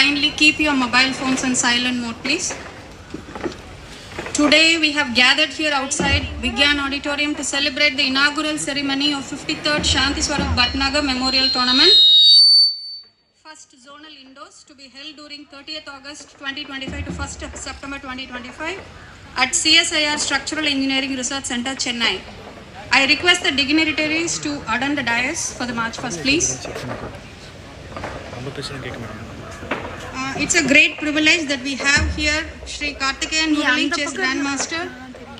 kindly keep your mobile phones on silent mode, please. Today we have gathered here outside Vigyan Auditorium to celebrate the inaugural ceremony of 53rd Shanti Swarup Bhatnagar Memorial Tournament. First zonal indoors to be held during 30th August 2025 to 1st September 2025 at CSIR Structural Engineering Research Center, Chennai. I request the dignitaries to adorn the dais for the march first, please. It's a great privilege that we have here Shri Karthikeyan Murali, Chess Grandmaster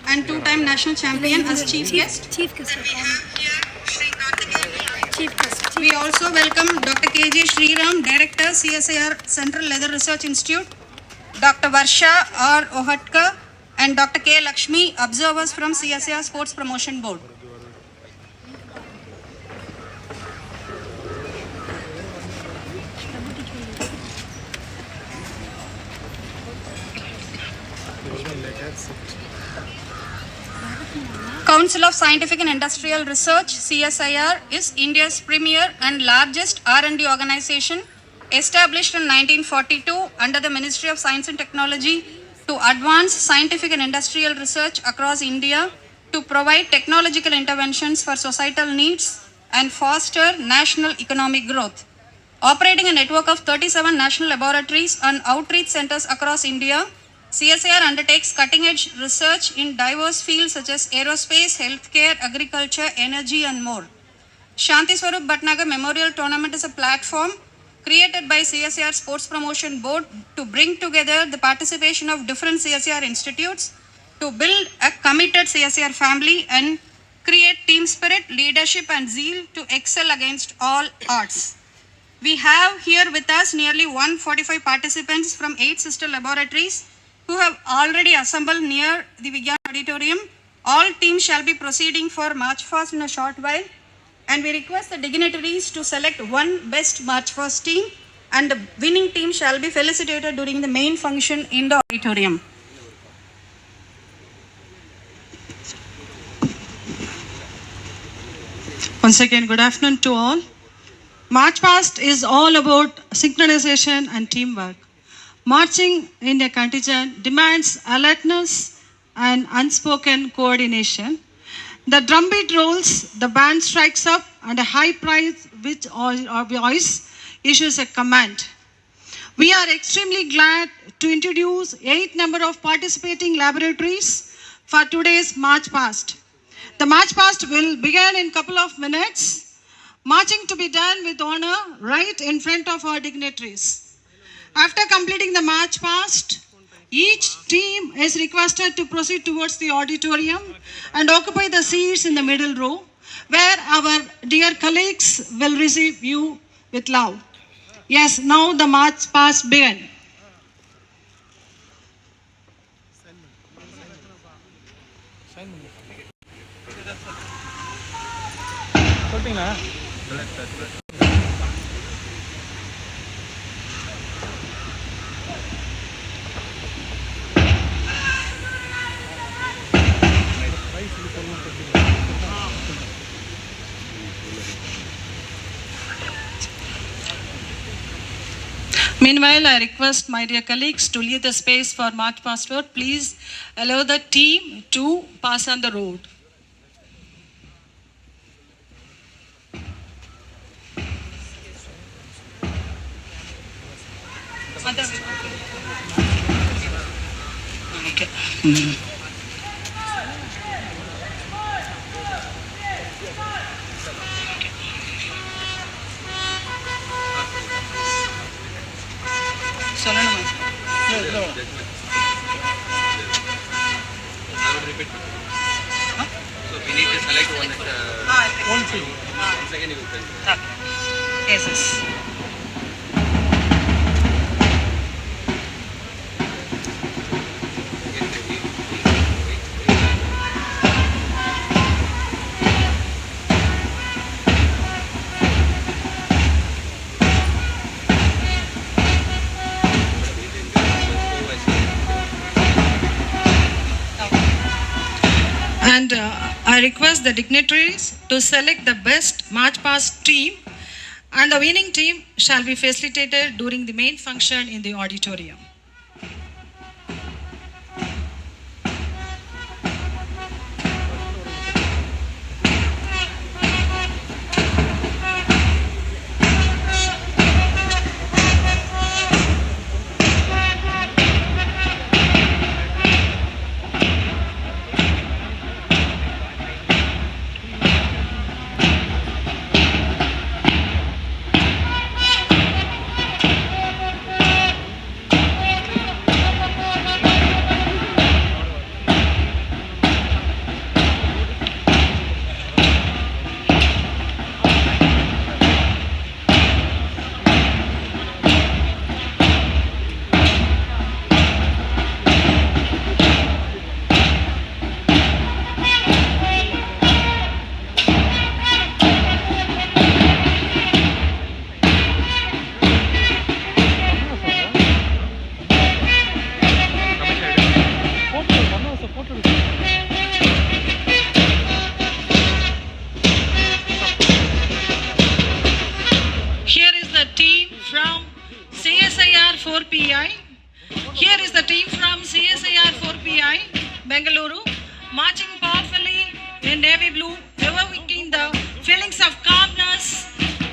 and two-time national champion as chief guest. We also welcome Dr. KJ Sriram, Director, CSIR Central Leather Research Institute, Dr. Varsha R. Ohatka, and Dr. K. Lakshmi, observers from CSIR Sports Promotion Board. Council of Scientific and Industrial Research, CSIR, is India's premier and largest R&D organization, established in 1942 under the Ministry of Science and Technology to advance scientific and industrial research across India, to provide technological interventions for societal needs and foster national economic growth. Operating a network of 37 national laboratories and outreach centers across India, CSIR undertakes cutting-edge research in diverse fields such as aerospace, healthcare, agriculture, energy, and more. Shanti Swarup Bhatnagar Memorial Tournament is a platform created by CSIR Sports Promotion Board to bring together the participation of different CSIR institutes to build a committed CSIR family and create team spirit, leadership, and zeal to excel against all odds. We have here with us nearly 145 participants from 8 sister laboratories who have already assembled near the Vigyan Auditorium. All teams shall be proceeding for March Fast in a short while, and we request the dignitaries to select one best March Fast team, and the winning team shall be felicitated during the main function in the auditorium. Once again, good afternoon to all. March Past is all about synchronization and teamwork. Marching in a contingent demands alertness and unspoken coordination. The drumbeat rolls, the band strikes up, and a high price which our voice issues a command. We are extremely glad to introduce 8 number of participating laboratories for today's March Past. The March Past will begin in a couple of minutes. Marching to be done with honor right in front of our dignitaries. After completing the March Past, each team is requested to proceed towards the auditorium and occupy the seats in the middle row, where our dear colleagues will receive you with love. Yes, now the March Past begin. Meanwhile, I request my dear colleagues to leave the space for March Past road. Please allow the team to pass on the road. Okay. So we need to select one field. One second you will tell. Yes, yes. And I request the dignitaries to select the best March Past team and the winning team shall be facilitated during the main function in the auditorium. Here is the team from CSIR 4PI. Here is the team from CSIR 4PI, Bengaluru, marching powerfully in navy blue, evoking the feelings of calmness,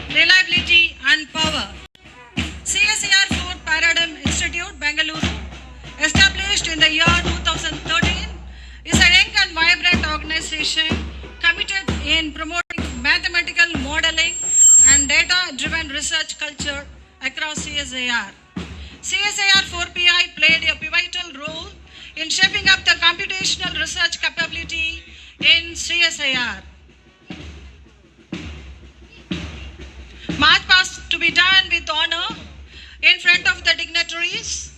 reliability and power. CSIR 4 Paradigm Institute, Bengaluru, established in the year 2013, is a young and vibrant organization committed in promoting mathematical modeling and data-driven research culture across CSIR. CSIR 4PI played a pivotal role in shaping up the computational research capability in CSIR. March past to be done with honor in front of the dignitaries.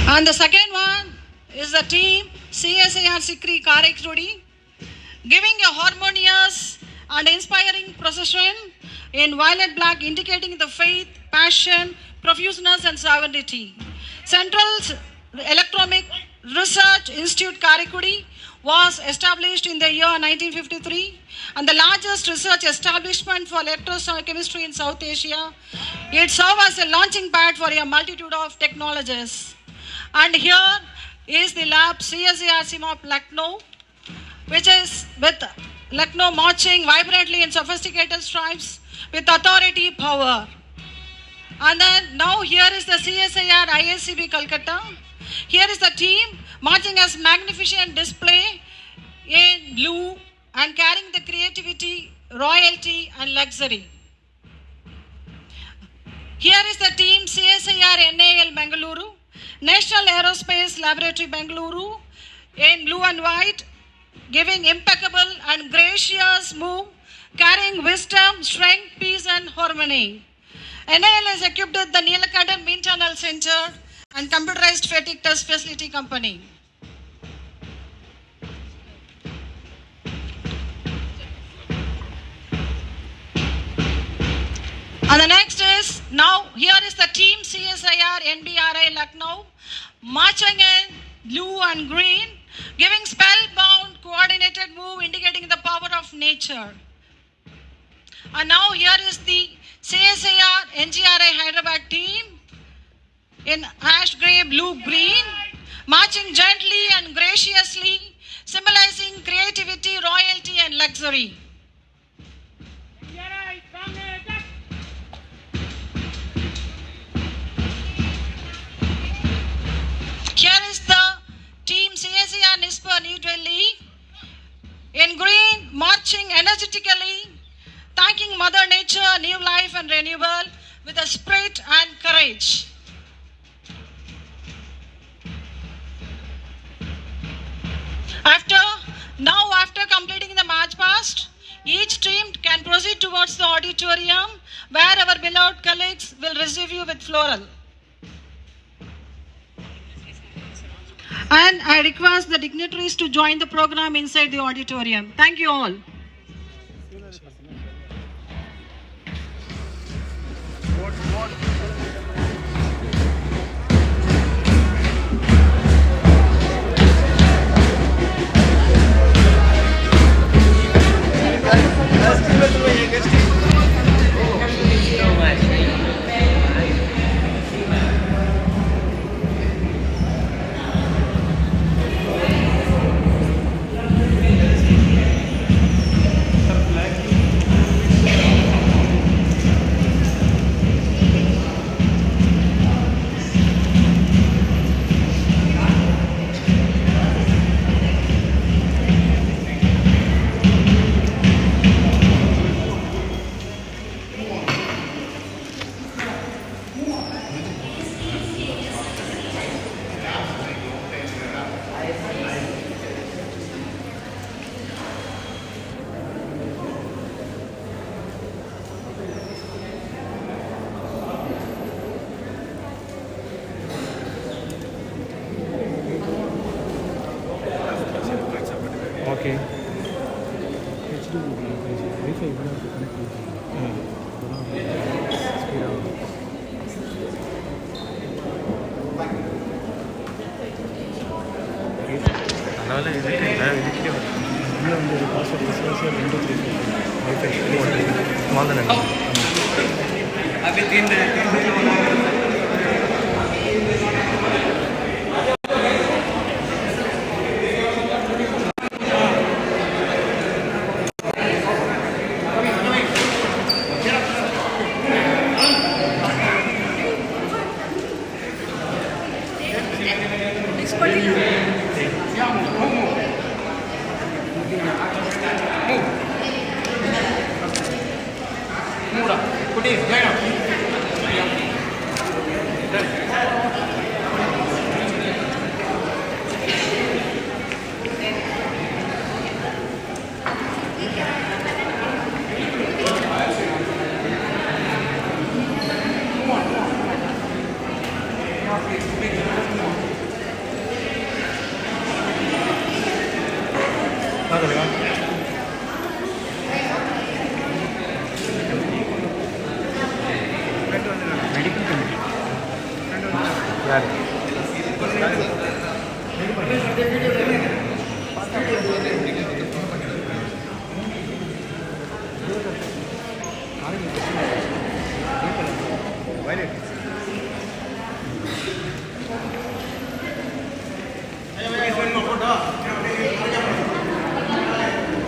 And the second one is the team CSIR Sikri Karekrudi, giving a harmonious and inspiring procession in violet black, indicating the faith, passion, profuseness and sovereignty. Central Electronic Research Institute Karekrudi was established in the year 1953 and the largest research establishment for electrochemistry in South Asia. It served as a launching pad for a multitude of technologies. And here is the lab CSIR CMOP Lucknow, which is with Lucknow marching vibrantly in sophisticated stripes with authority, power. And then now here is the CSIR ISCB Calcutta. Here is the team marching as magnificent display in blue and carrying the creativity, royalty and luxury. Here is the team CSIR NAL Bengaluru, National Aerospace Laboratory Bengaluru, in blue and white, giving impeccable and gracious move, carrying wisdom, strength, peace and harmony. NAL is equipped with the Neelakadam Internal Center and computerized fatigue test facility company. And the next is, now here is the team CSIR NBRI Lucknow, marching in blue and green, giving spellbound coordinated move indicating the power of nature. And now here is the CSIR NGRI Hyderabad team in ash grey, blue, green, marching gently and graciously, symbolizing creativity, royalty and luxury. Here is the team CSIR NISPA New Delhi in green, marching energetically, thanking Mother Nature, new life and renewal with a spirit and courage. After completing the march past, each team can proceed towards the auditorium where our beloved colleagues will receive you with floral. And I request the dignitaries to join the program inside the auditorium. Thank you all. Okay அதனால இதுக்கே small தானே யார்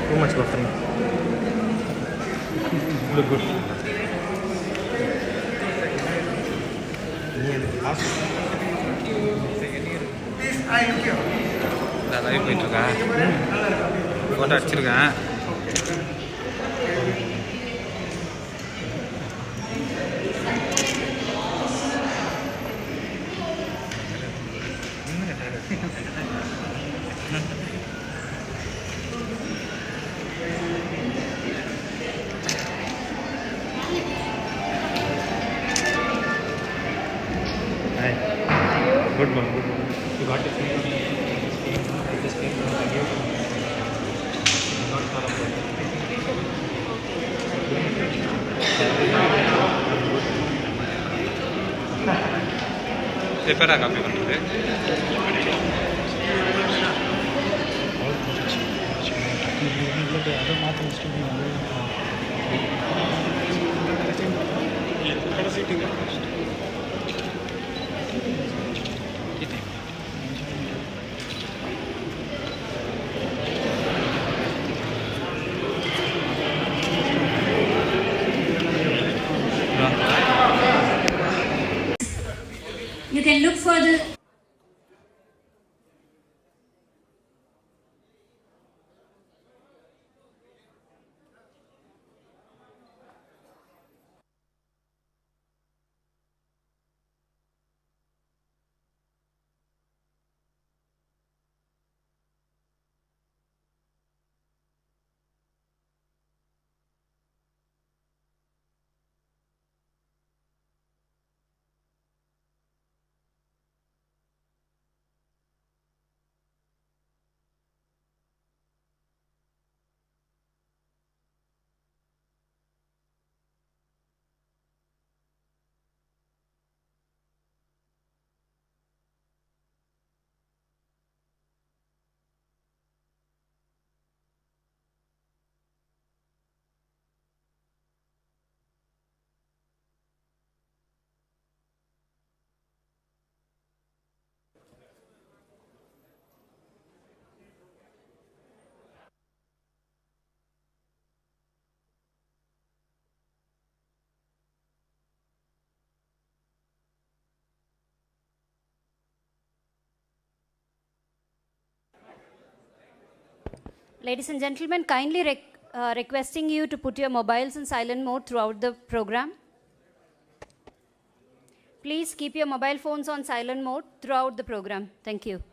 Too much buffering. Look good. Live போயிட்டுருக்கேன் photo அடிச்சிருக்கேன் Good one, good one. You got it. I just came from the new not far away. Prepare a copy for today. You can look for the Ladies and gentlemen, kindly requesting you to put your mobiles in silent mode throughout the program. Please keep your mobile phones on silent mode throughout the program. Thank you.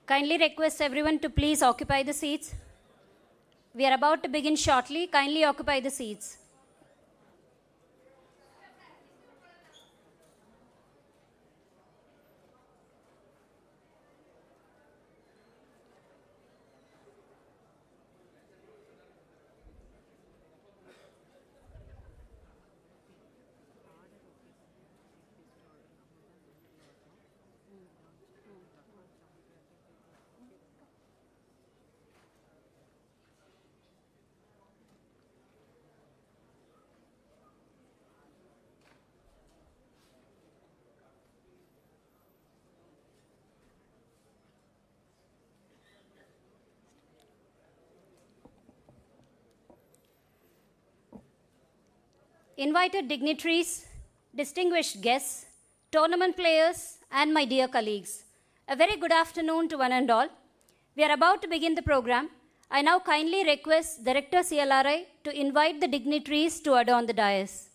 Kindly request everyone to please occupy the seats. We are about to begin shortly. Kindly occupy the seats. Invited dignitaries, distinguished guests, tournament players, and my dear colleagues, a very good afternoon to one and all. We are about to begin the program. I now kindly request Director CLRI to invite the dignitaries to adorn the dais.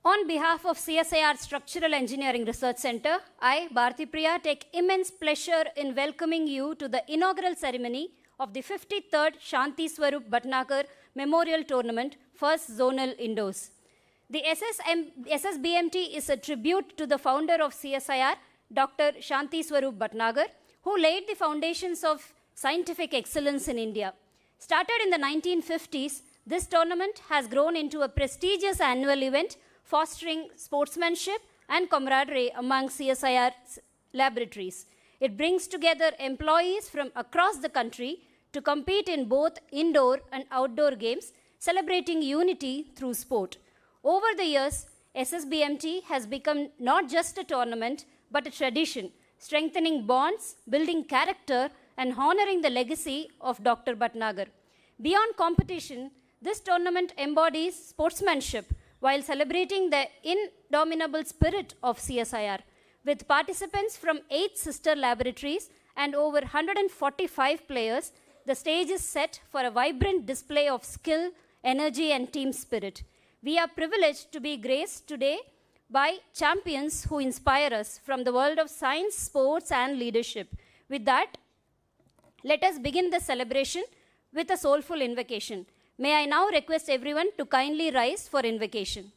On behalf of CSIR Structural Engineering Research Center, I, Bharti Priya, take immense pleasure in welcoming you to the inaugural ceremony of the 53rd Shanti Swarup Bhatnagar Memorial Tournament, First Zonal Indoors. The SSBMT is a tribute to the founder of CSIR, Dr. Shanti Swarup Bhatnagar, who laid the foundations of scientific excellence in India. Started in the 1950s, this tournament has grown into a prestigious annual event fostering sportsmanship and camaraderie among CSIR laboratories. It brings together employees from across the country to compete in both indoor and outdoor games, celebrating unity through sport. Over the years, SSBMT has become not just a tournament, but a tradition, strengthening bonds, building character, and honoring the legacy of Dr. Bhatnagar. Beyond competition, this tournament embodies sportsmanship while celebrating the indomitable spirit of CSIR. With participants from 8 sister laboratories and over 145 players, the stage is set for a vibrant display of skill, energy, and team spirit. We are privileged to be graced today by champions who inspire us from the world of science, sports, and leadership. With that, let us begin the celebration with a soulful invocation. May I now request everyone to kindly rise for invocation.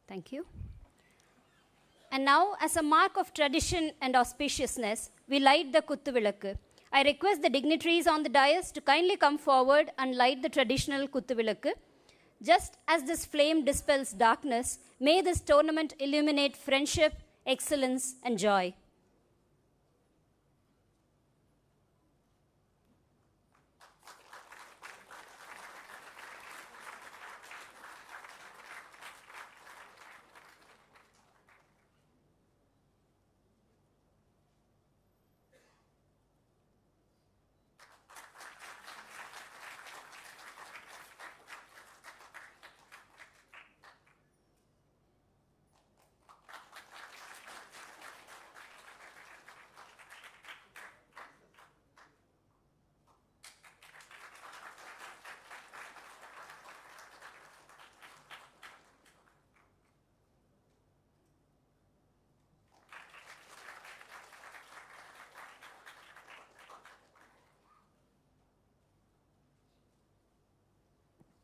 Thank you. And now, as a mark of tradition and auspiciousness, we light the Kuttuvilakku. I request the dignitaries on the dais to kindly come forward and light the traditional Kuttuvilakku. Just as this flame dispels darkness, may this tournament illuminate friendship, excellence, and joy.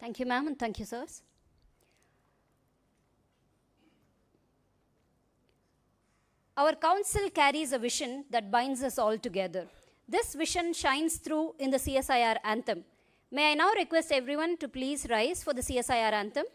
Thank you, ma'am, and thank you, sirs. Our council carries a vision that binds us all together. This vision shines through in the CSIR anthem. May I now request everyone to please rise for the CSIR anthem.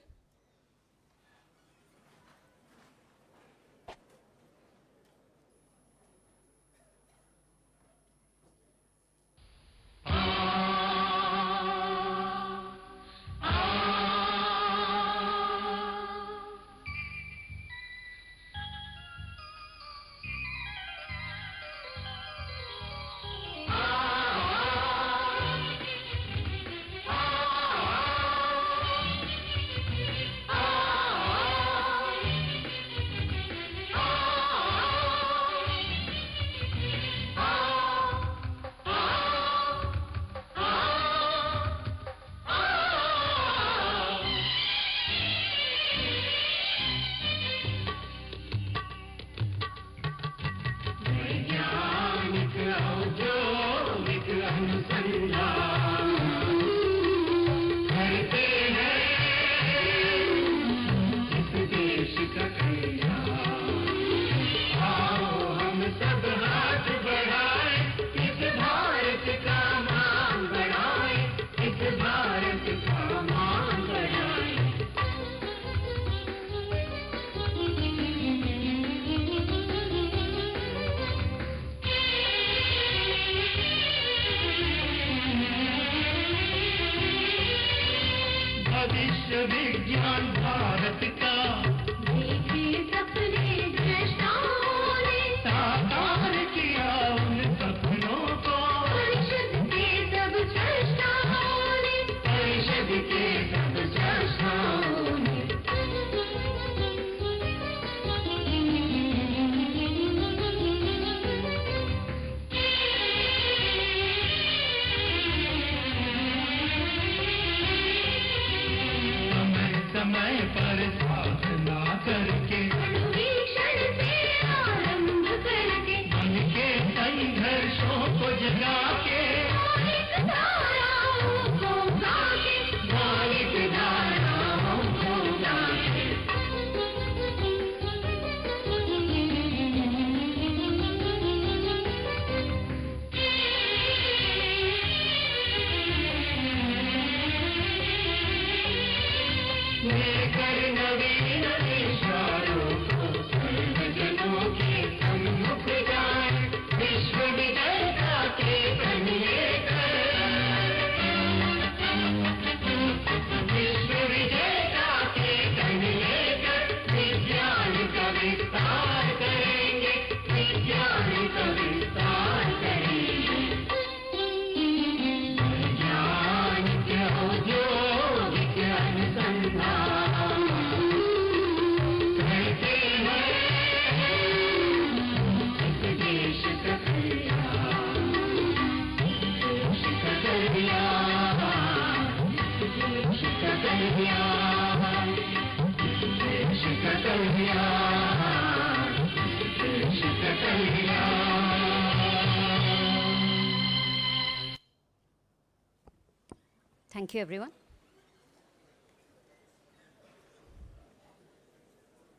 Thank you, everyone.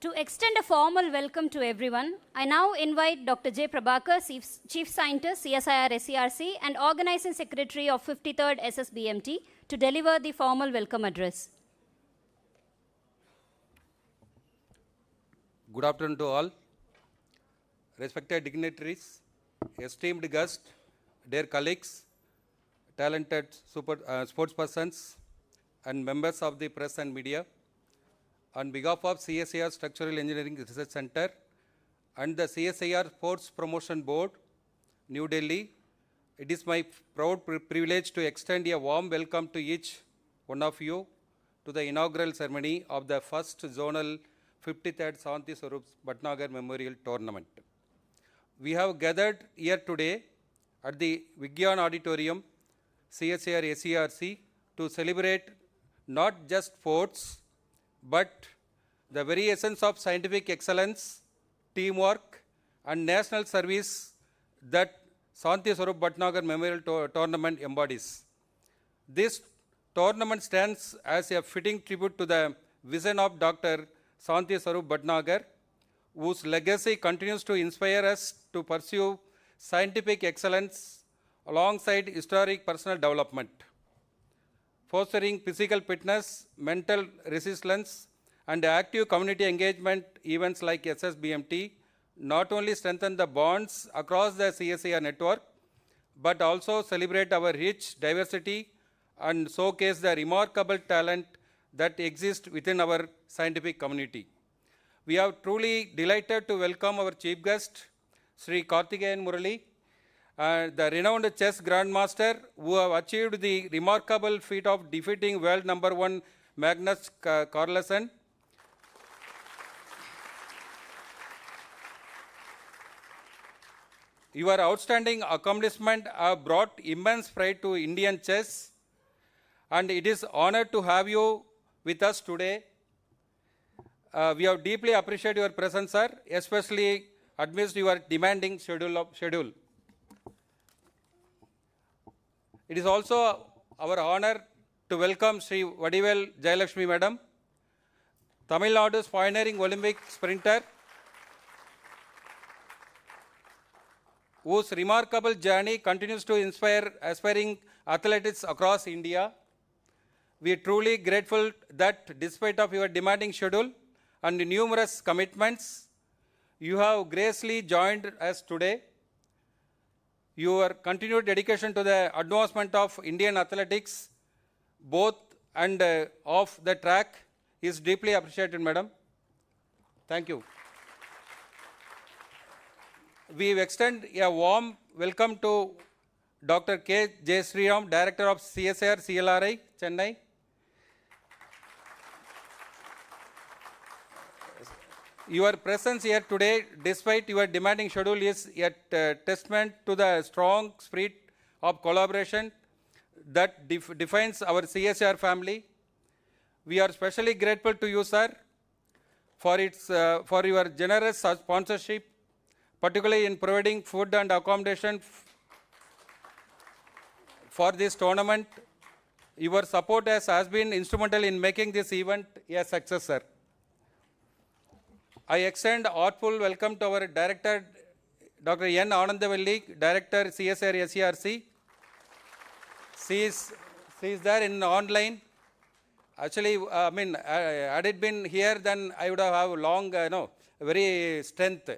To extend a formal welcome to everyone, I now invite Dr. J. Prabhakar, Chief Scientist, CSIR SERC, and Organizing Secretary of 53rd SSBMT, to deliver the formal welcome address. Good afternoon to all. Respected dignitaries, esteemed guests, dear colleagues, talented sportspersons, and members of the press and media, on behalf of CSIR Structural Engineering Research Center and the CSIR Sports Promotion Board, New Delhi, it is my proud privilege to extend a warm welcome to each one of you to the inaugural ceremony of the first zonal 53rd Shanti Swarup Bhatnagar Memorial Tournament. We have gathered here today at the Vigyan Auditorium, CSIR SERC, to celebrate not just sports, but the very essence of scientific excellence, teamwork, and national service that Shanti Swarup Bhatnagar Memorial Tournament embodies. This tournament stands as a fitting tribute to the vision of Dr. Santi Sarup Bhatnagar, whose legacy continues to inspire us to pursue scientific excellence alongside historic personal development, fostering physical fitness, mental resilience, and active community engagement. Events like SSBMT not only strengthen the bonds across the CSIR network, but also celebrate our rich diversity and showcase the remarkable talent that exists within our scientific community. We are truly delighted to welcome our chief guest, Sri Karthikeyan Murali, the renowned chess grandmaster who have achieved the remarkable feat of defeating world number one Magnus Carlsen. Your outstanding accomplishment have brought immense pride to Indian chess, and it is honored to have you with us today. We have deeply appreciate your presence, sir, especially amidst your demanding schedule. It is also our honor to welcome Sri Vadivel Jayalakshmi Madam, Tamil Nadu's pioneering Olympic sprinter, whose remarkable journey continues to inspire aspiring athletes across India. We are truly grateful that despite of your demanding schedule and numerous commitments, you have graciously joined us today. Your continued dedication to the advancement of Indian athletics, both and off the track, is deeply appreciated, madam. Thank you. We extend a warm welcome to Dr. K. J. Sriram, Director of CSIR CLRI, Chennai. Your presence here today, despite your demanding schedule, is a testament to the strong spirit of collaboration that defines our CSIR family. We are especially grateful to you, sir, for your generous sponsorship, particularly in providing food and accommodation for this tournament. Your support has been instrumental in making this event a success, sir. I extend a heartful welcome to our Director, Dr. N. Anandavalli, Director, CSIR SERC. She is there in online. Actually, had it been here, then I would have long, very strength.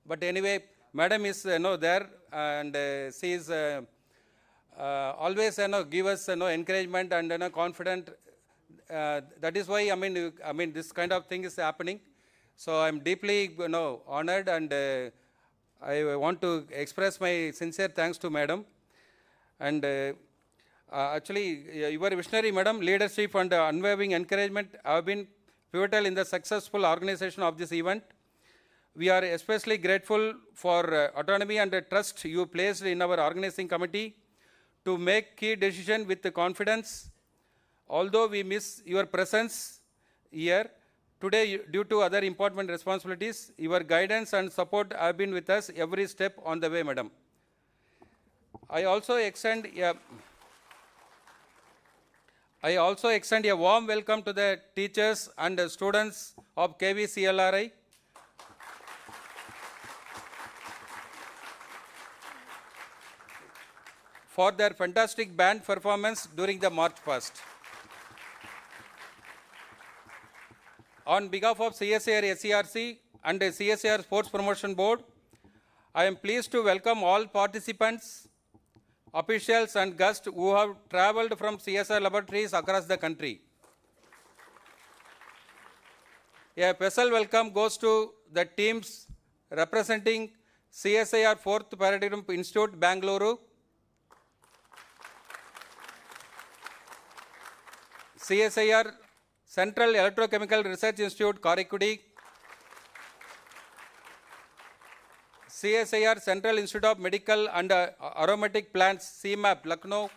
But anyway, Madam is there, and she is always give us encouragement and confident. That is why this kind of thing is happening. So I'm deeply honored, and I want to express my sincere thanks to Madam. And actually, your visionary, Madam, leadership and unwavering encouragement have been pivotal in the successful organization of this event. We are especially grateful for autonomy and trust you placed in our organizing committee to make key decisions with confidence. Although we miss your presence here today due to other important responsibilities, your guidance and support have been with us every step on the way, Madam. I also extend a warm welcome to the teachers and students of KVCLRI. For their fantastic band performance during the March Past. On behalf of CSIR SERC and the CSIR Sports Promotion Board, I am pleased to welcome all participants, officials and guests who have traveled from CSIR laboratories across the country. A special welcome goes to the teams representing CSIR 4th Paradigm Institute, Bangalore, CSIR Central Electrochemical Research Institute, Karaikudi, CSIR Central Institute of Medical and Aromatic Plants, CMAP, Lucknow,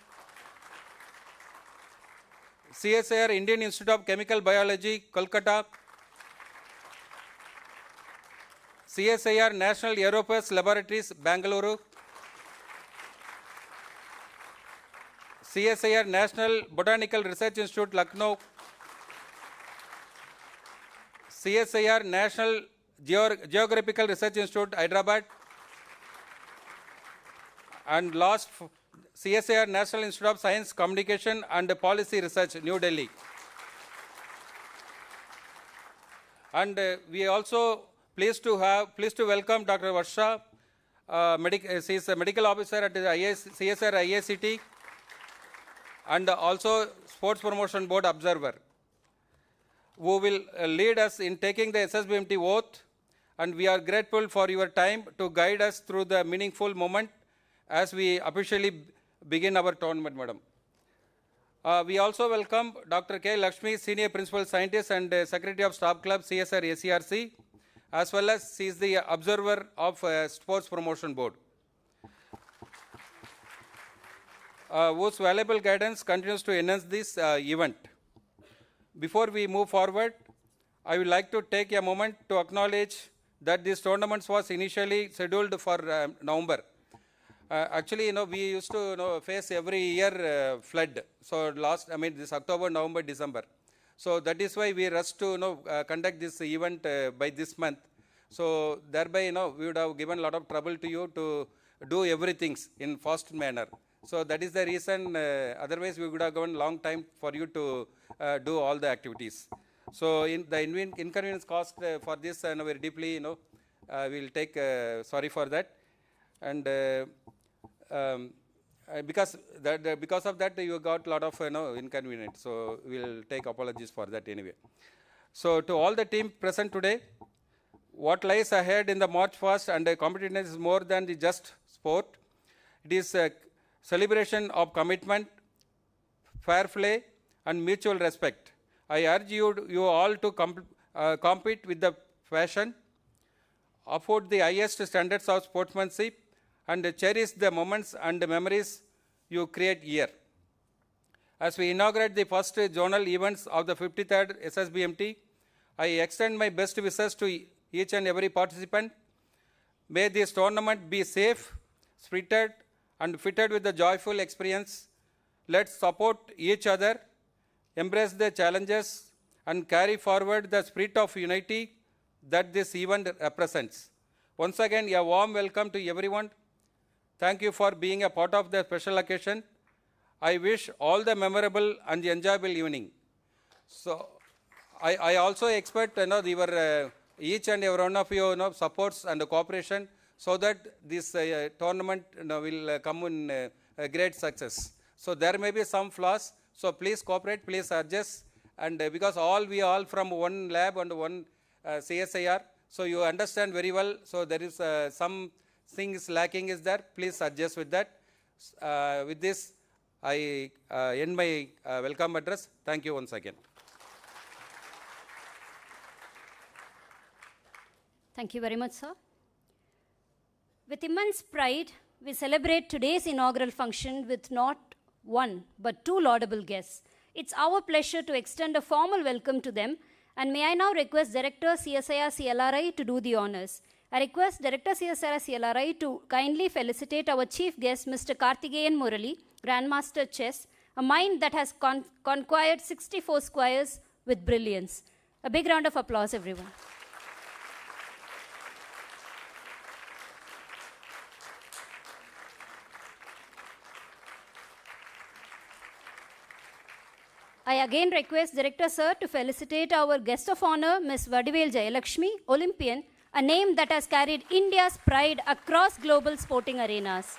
CSIR Indian Institute of Chemical Biology, Kolkata, CSIR National Aerospace Laboratories, Bangalore, CSIR National Botanical Research Institute, Lucknow, CSIR National Geographical Research Institute, Hyderabad, and last CSIR National Institute of Science, Communication and Policy Research, New Delhi. And we also pleased to welcome Dr. Varsha. She is a medical officer at the CSIR IACT and also Sports Promotion Board observer, who will lead us in taking the SSBMT oath, and we are grateful for your time to guide us through the meaningful moment as we officially begin our tournament, madam. We also welcome Dr. K. Lakshmi, Senior Principal Scientist and Secretary of Staff Club, CSIR ACRC, as well as she is the observer of Sports Promotion Board, whose valuable guidance continues to enhance this event. Before we move forward, I would like to take a moment to acknowledge that this tournament was initially scheduled for November. Actually, we used to face every year flood. So this October, November, December. So that is why we rushed to conduct this event by this month. So thereby, we would have given a lot of trouble to you to do everything in fast manner. So that is the reason. Otherwise, we would have given long time for you to do all the activities. So in the inconvenience cost for this, very deeply, we will take sorry for that. And because of that, you got a lot of inconvenience. So we will take apologies for that anyway. So to all the team present today, what lies ahead in the March Past and competitiveness is more than the just sport. It is a celebration of commitment, fair play, and mutual respect. I urge you all to compete with the passion, afford the highest standards of sportsmanship, and cherish the moments and memories you create here. As we inaugurate the first zonal events of the 53rd SSBMT, I extend my best wishes to each and every participant. May this tournament be safe, spirited, and fitted with the joyful experience. Let's support each other, embrace the challenges, and carry forward the spirit of unity that this event represents. Once again, a warm welcome to everyone. Thank you for being a part of the special occasion. I wish all the memorable and enjoyable evening. So, I also expect your each and every one of you supports and cooperation, so that this tournament will come in great success. So there may be some flaws. So please cooperate, please adjust, and because we all from one lab and one CSIR, so you understand very well. So there is some things lacking is there. Please adjust with that. With this, I end my welcome address. Thank you once again. Thank you very much, sir. With immense pride, we celebrate today's inaugural function with not one, but two laudable guests. It's our pleasure to extend a formal welcome to them, and may I now request Director CSIR CLRI to do the honors. I request Director CSIR CLRI to kindly felicitate our chief guest, Mr. Karthikeyan Murali, Grandmaster Chess, a mind that has conquered 64 squares with brilliance. A big round of applause, everyone. I again request Director Sir to felicitate our guest of honor, Ms. Vadivel Jayalakshmi, Olympian, a name that has carried India's pride across global sporting arenas.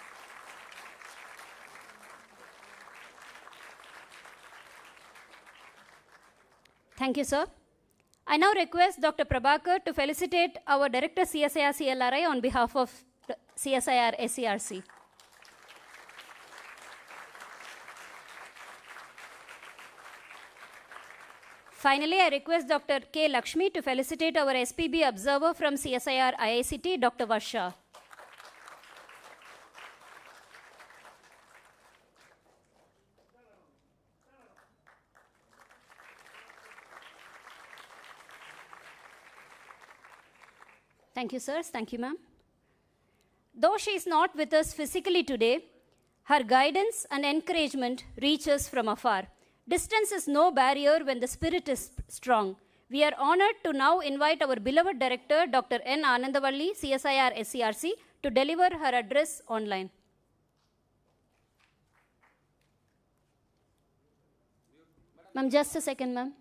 Thank you, sir. I now request Dr. Prabhakar to felicitate our Director CSIR CLRI on behalf of CSIR ACRC. Finally, I request Dr. K. Lakshmi to felicitate our SPB observer from CSIR IACT, Dr. Varsha. Thank you, sirs. Thank you, ma'am. Though she is not with us physically today, Her guidance and encouragement reach us from afar. Distance is no barrier when the spirit is strong. We are honored to now invite our beloved director, Dr. N. Anandavalli, CSIR SCRC, to deliver her address online. Ma'am, just a second, ma'am.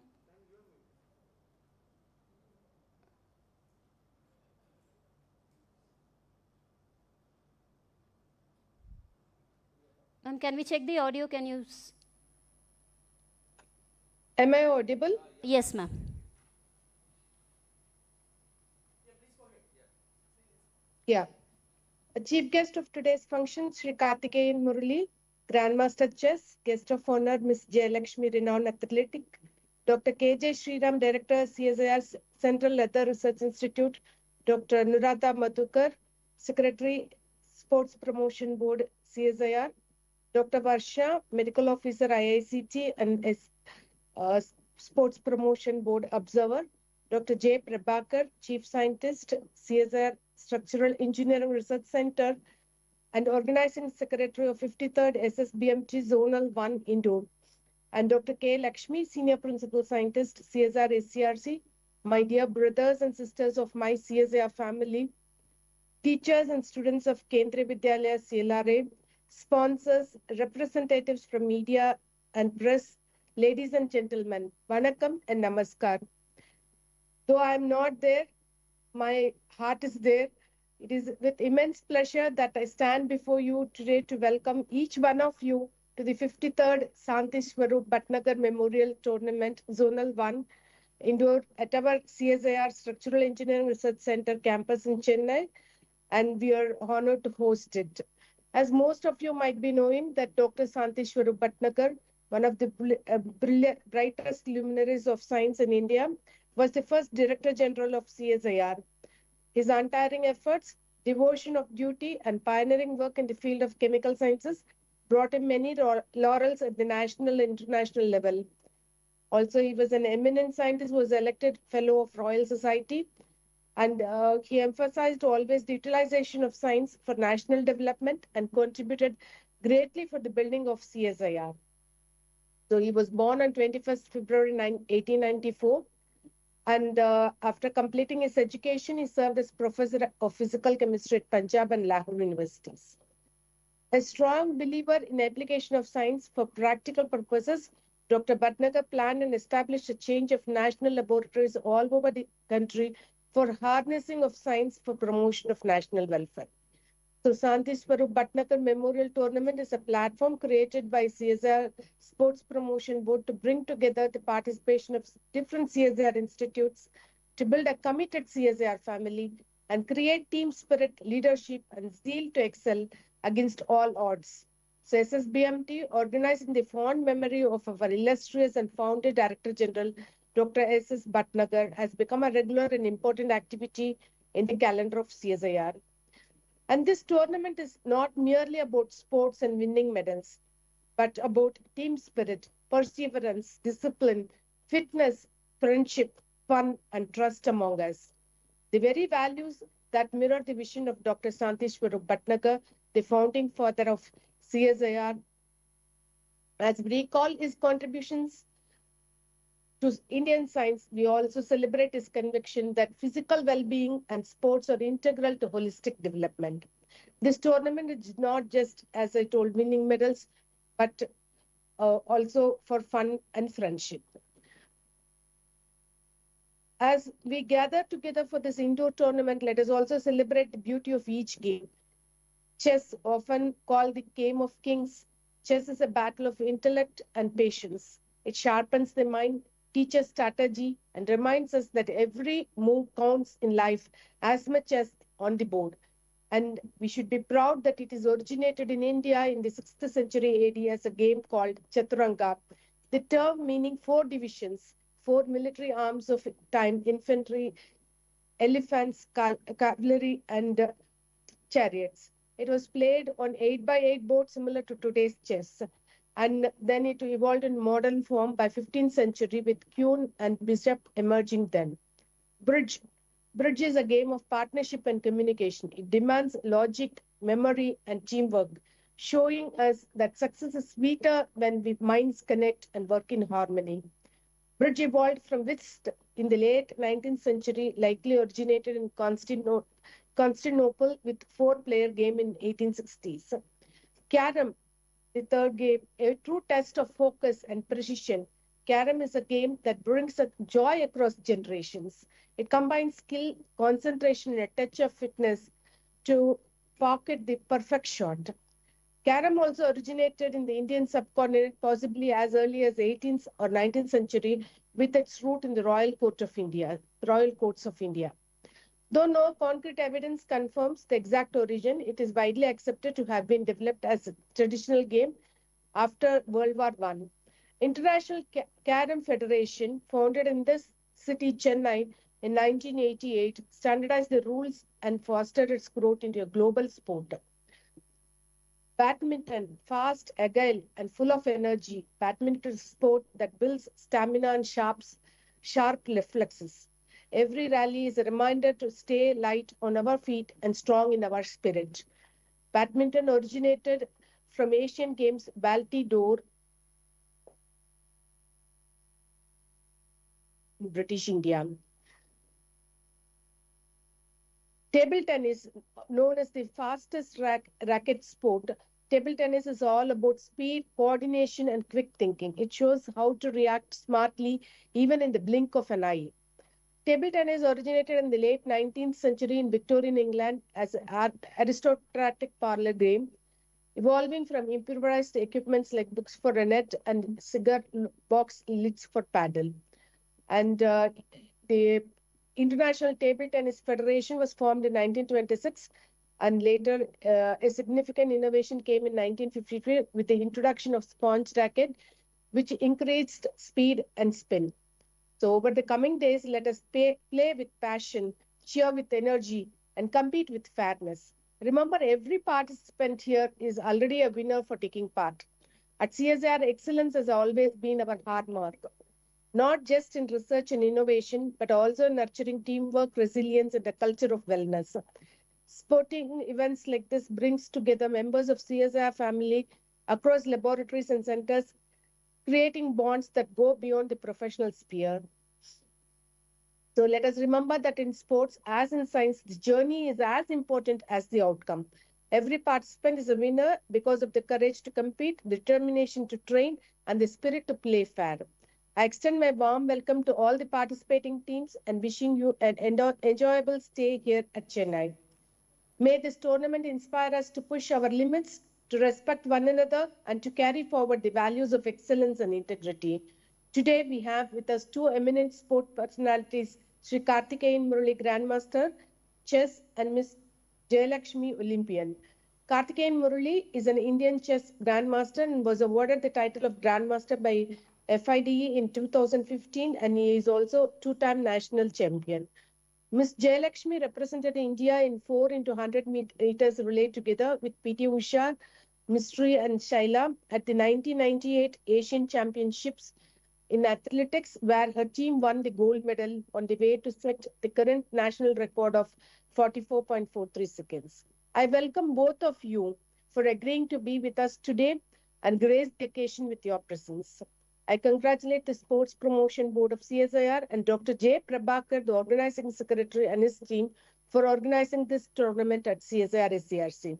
Ma'am, can we check the audio? Can you? Am I audible? Yes, ma'am. Yeah. A chief guest of today's function, Sri Karthikeyan Murali, Grandmaster Chess, guest of honor, Ms. Jayalakshmi, renowned athletic, Dr. K.J. Sriram, Director, CSIR Central Leather Research Institute, Dr. Nurata Madhukar, Secretary, Sports Promotion Board, CSIR, Dr. Varsha, Medical Officer, IICT and Sports Promotion Board Observer, Dr. J. Prabhakar, Chief Scientist, CSIR Structural Engineering Research Center, and Organizing Secretary of 53rd SSBMT Zonal 1 Indoor, and Dr. K. Lakshmi, Senior Principal Scientist, CSIR SCRC, my dear brothers and sisters of my CSIR family, teachers and students of Kendriya Vidyalaya CLRA, sponsors, representatives from media and press, ladies and gentlemen, Vanakkam and Namaskar. Though I am not there, my heart is there. It is with immense pleasure that I stand before you today to welcome each one of you to the 53rd Santi Swarup Bhatnagar Memorial Tournament, Zonal 1, Indoor at our CSIR Structural Engineering Research Center campus in Chennai, and we are honored to host it. As most of you might be knowing that Dr. Santi Swarup Bhatnagar, one of the brightest luminaries of science in India, was the first Director General of CSIR. His untiring efforts, devotion of duty, and pioneering work in the field of chemical sciences brought him many laurels at the national and international level. Also, he was an eminent scientist who was elected Fellow of Royal Society, and he emphasized always the utilization of science for national development and contributed greatly for the building of CSIR. So he was born on 21st February 1894. And after completing his education, he served as professor of physical chemistry at Punjab and Lahore universities. A strong believer in application of science for practical purposes, Dr. Bhatnagar planned and established a change of national laboratories all over the country for harnessing of science for promotion of national welfare. So Santi Swarup Bhatnagar Memorial Tournament is a platform created by CSIR Sports Promotion Board to bring together the participation of different CSIR institutes to build a committed CSIR family and create team spirit, leadership, and zeal to excel against all odds. So SSBMT, organizing the fond memory of our illustrious and founder Director General, Dr. S.S. Bhatnagar, has become a regular and important activity in the calendar of CSIR. And this tournament is not merely about sports and winning medals, but about team spirit, perseverance, discipline, fitness, friendship, fun, and trust among us. The very values that mirror the vision of Dr. Santi Swarup Bhatnagar, the founding father of CSIR. As we recall his contributions to Indian science, we also celebrate his conviction that physical well-being and sports are integral to holistic development. This tournament is not just, as I told, winning medals, but also for fun and friendship. As we gather together for this indoor tournament, let us also celebrate the beauty of each game. Chess, often called the game of kings, chess is a battle of intellect and patience. It sharpens the mind, teaches strategy, and reminds us that every move counts in life as much as on the board. And we should be proud that it is originated in India in the 6th century AD as a game called Chaturanga. The term meaning 4 divisions, 4 military arms of time, infantry, elephants, cavalry, and chariots. It was played on 8x8 boards similar to today's chess. And then it evolved in modern form by 15th century with queen and bishop emerging then. Bridge is a game of partnership and communication. It demands logic, memory, and teamwork, showing us that success is sweeter when we minds connect and work in harmony. Bridge evolved from whist in the late 19th century, likely originated in Constantinople with four-player game in 1860s. Carom, the third game, a true test of focus and precision. Carom is a game that brings a joy across generations. It combines skill, concentration, and a touch of fitness to pocket the perfect shot. Carom also originated in the Indian subcontinent, possibly as early as 18th or 19th century, with its root in the Royal Courts of India. Though no concrete evidence confirms the exact origin, it is widely accepted to have been developed as a traditional game after World War I. International Carom Federation, founded in this city, Chennai, in 1988, standardized the rules and fostered its growth into a global sport. Badminton, fast, agile, and full of energy. Badminton is a sport that builds stamina and sharp reflexes. Every rally is a reminder to stay light on our feet and strong in our spirit. Badminton originated from Asian Games Balti Door in British India. Table tennis, known as the fastest racket sport, table tennis is all about speed, coordination, and quick thinking. It shows how to react smartly even in the blink of an eye. Table tennis originated in the late 19th century in Victorian England as an aristocratic parlor game, evolving from improvised equipments like books for a net and cigar box lids for paddle. And the International Table Tennis Federation was formed in 1926, and later a significant innovation came in 1953 with the introduction of sponge racket, which increased speed and spin. So over the coming days, let us play with passion, cheer with energy, and compete with fairness. Remember, every participant here is already a winner for taking part. At CSIR, excellence has always been our hallmark, not just in research and innovation, but also nurturing teamwork, resilience, and a culture of wellness. Sporting events like this brings together members of CSIR family across laboratories and centers, creating bonds that go beyond the professional sphere. So let us remember that in sports, as in science, the journey is as important as the outcome. Every participant is a winner because of the courage to compete, determination to train, and the spirit to play fair. I extend my warm welcome to all the participating teams and wishing you an enjoyable stay here at Chennai. May this tournament inspire us to push our limits, to respect one another, and to carry forward the values of excellence and integrity. Today, we have with us two eminent sport personalities, Sri Karthikeyan Murali, Grandmaster, Chess, and Ms. Jayalakshmi, Olympian. Karthikeyan Murali is an Indian chess grandmaster and was awarded the title of Grandmaster by FIDE in 2015, and he is also two-time national champion. Ms. Jayalakshmi represented India in 4 into 100 meters relay together with PT Usha, Mistry, and Shaila at the 1998 Asian Championships in athletics, where her team won the gold medal on the way to set the current national record of 44.43 seconds. I welcome both of you for agreeing to be with us today and grace the occasion with your presence. I congratulate the Sports Promotion Board of CSIR and Dr. J. Prabhakar, the organizing secretary, and his team for organizing this tournament at CSIR SCRC.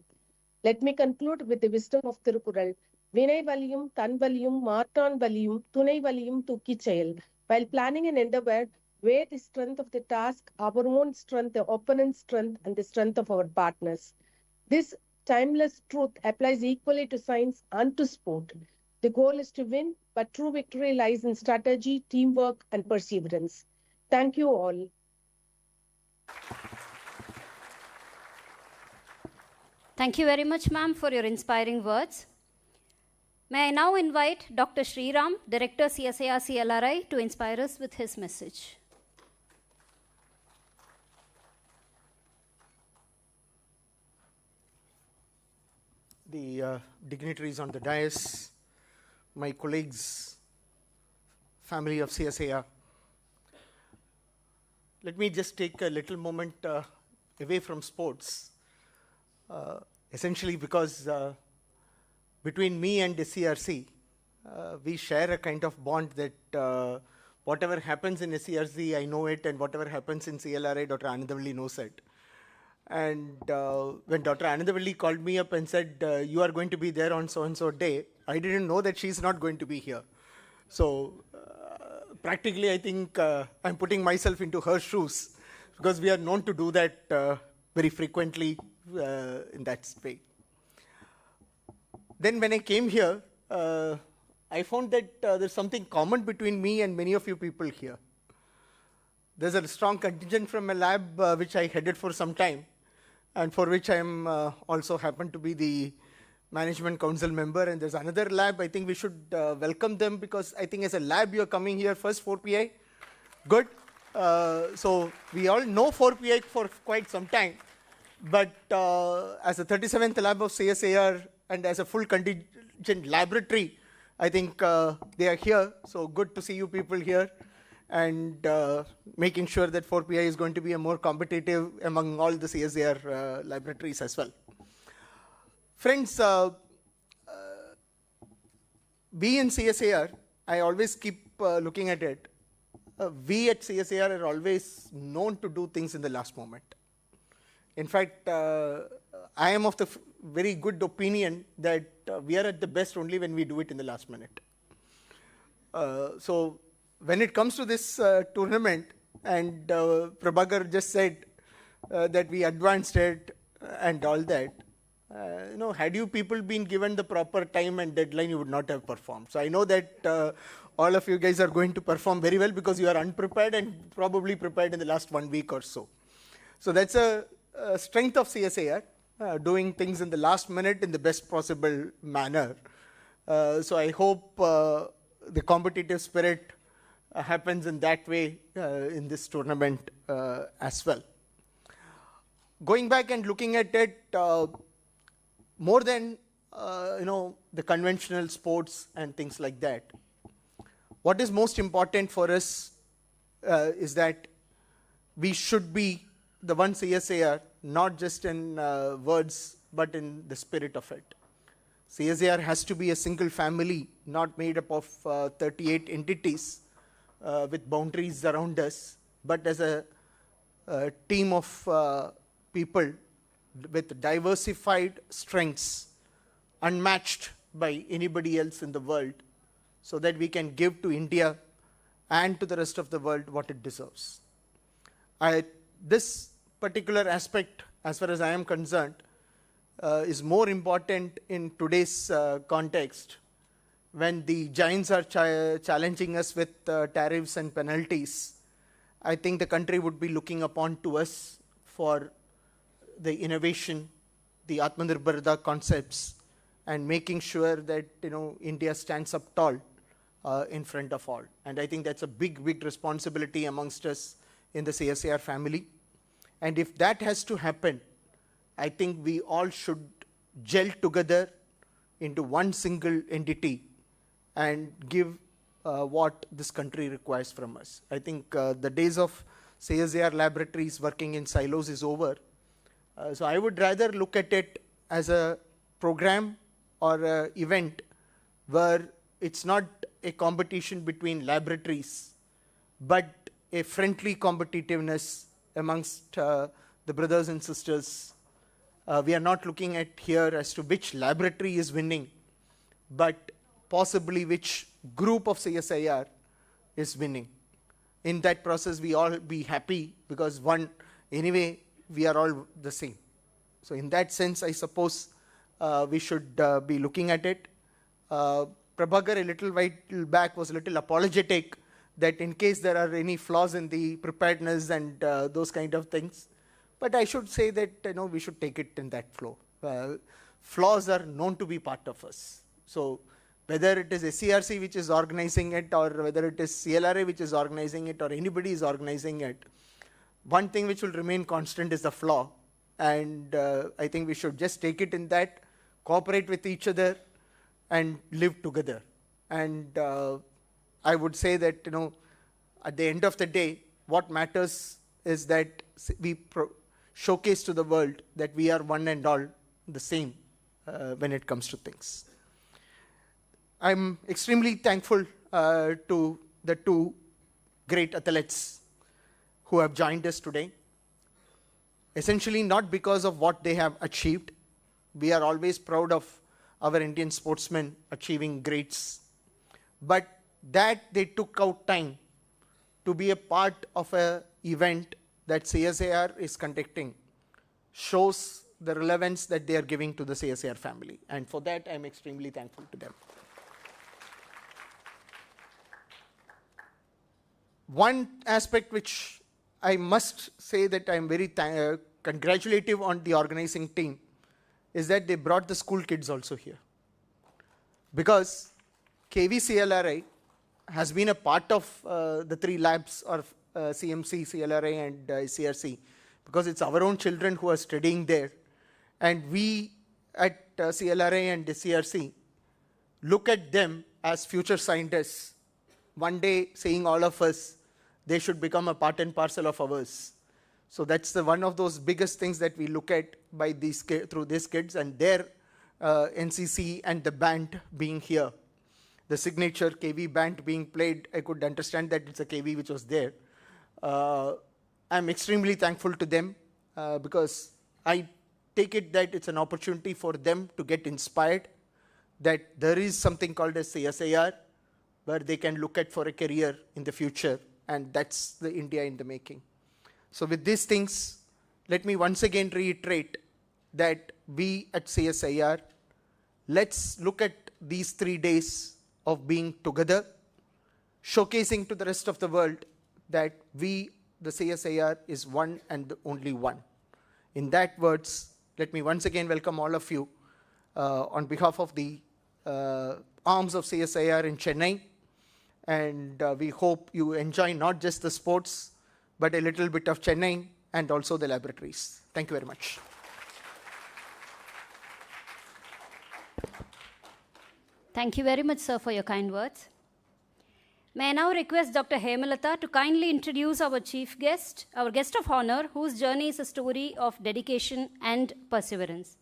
Let me conclude with the wisdom of Thirukural. Vinay valiyum, tan valiyum, martan valiyum, tunai valiyum, tuki chayal. While planning an endeavor, weigh the strength of the task, our own strength, the opponent's strength, and the strength of our partners. This timeless truth applies equally to science and to sport. The goal is to win, but true victory lies in strategy, teamwork, and perseverance. Thank you all. Thank you very much, ma'am, for your inspiring words. May I now invite Dr. Sriram, Director CSIR CLRI, to inspire us with his message. The dignitaries on the dais, my colleagues, family of CSIR. Let me just take a little moment away from sports, essentially because between me and the CRC, we share a kind of bond that whatever happens in SCRC, I know it, and whatever happens in CLRA, Dr. Anandavalli knows it. And when Dr. Anandavalli called me up and said, you are going to be there on so-and-so day, I didn't know that she's not going to be here. So practically, I think I'm putting myself into her shoes, because we are known to do that very frequently in that way. Then when I came here, I found that there's something common between me and many of you people here. There's a strong contingent from a lab which I headed for some time, and for which I am also happen to be the management council member. And there's another lab. I think we should welcome them, because I think as a lab you're coming here first, 4PI. Good. So we all know 4PI for quite some time, but as a 37th lab of CSIR and as a full contingent laboratory, I think they are here. So good to see you people here, and making sure that 4PI is going to be a more competitive among all the CSIR laboratories as well. Friends, we in CSIR, I always keep looking at it. We at CSIR are always known to do things in the last moment. In fact, I am of the very good opinion that we are at the best only when we do it in the last minute. So when it comes to this tournament, and Prabhakar just said that we advanced it and all that, had you people been given the proper time and deadline, you would not have performed. So I know that all of you guys are going to perform very well, because you are unprepared and probably prepared in the last 1 week or so. So that's a strength of CSIR, doing things in the last minute in the best possible manner. So I hope the competitive spirit happens in that way in this tournament as well. Going back and looking at it, more than the conventional sports and things like that, what is most important for us is that we should be the one CSIR, not just in words, but in the spirit of it. CSIR has to be a single family, not made up of 38 entities with boundaries around us, but as a team of people with diversified strengths, unmatched by anybody else in the world, so that we can give to India and to the rest of the world what it deserves. This particular aspect, as far as I am concerned, is more important in today's context, when the giants are challenging us with tariffs and penalties. I think the country would be looking upon to us for the innovation, the Atmanirbharta concepts, and making sure that India stands up tall in front of all. And I think that's a big, big responsibility amongst us in the CSIR family. And if that has to happen, I think we all should gel together into one single entity and give what this country requires from us. I think the days of CSIR laboratories working in silos is over. So I would rather look at it as a program or an event where it's not a competition between laboratories, but a friendly competitiveness amongst the brothers and sisters. We are not looking at here as to which laboratory is winning, but possibly which group of CSIR is winning. In that process, we all be happy, because anyway, we are all the same. So in that sense, I suppose we should be looking at it. Prabhakar a little while back was a little apologetic that in case there are any flaws in the preparedness and those kind of things. But I should say that we should take it in that flow. Flaws are known to be part of us. So whether it is SCRC which is organizing it, or whether it is CLRA which is organizing it, or anybody is organizing it, one thing which will remain constant is the flaw. And I think we should just take it in that, cooperate with each other, and live together. And I would say that, at the end of the day, what matters is that we showcase to the world that we are one and all the same when it comes to things. I'm extremely thankful to the two great athletes who have joined us today. Essentially, not because of what they have achieved. We are always proud of our Indian sportsmen achieving greats. But that they took out time to be a part of an event that CSIR is conducting shows the relevance that they are giving to the CSIR family. And for that, I'm extremely thankful to them. One aspect which I must say that I'm very congratulative on the organizing team is that they brought the school kids also here. Because KVCLRI has been a part of the three labs of CMC, CLRI and CRC, because it's our own children who are studying there. And we at CLRI and CRC look at them as future scientists, one day saying all of us, they should become a part and parcel of ours. So that's one of those biggest things that we look at by through these kids and their NCC and the band being here. The signature KV band being played, I could understand that it's a KV which was there. I'm extremely thankful to them because I take it that it's an opportunity for them to get inspired, that there is something called as CSIR where they can look at for a career in the future, and that's the India in the making. So with these things, let me once again reiterate that we at CSIR, let's look at these 3 days of being together, showcasing to the rest of the world that we, the CSIR, is one and the only one. In that words, let me once again welcome all of you on behalf of the arms of CSIR in Chennai. And we hope you enjoy not just the sports, but a little bit of Chennai and also the laboratories. Thank you very much. Thank you very much, sir, for your kind words. May I now request Dr. Hemalata to kindly introduce our chief guest, our guest of honor, whose journey is a story of dedication and perseverance.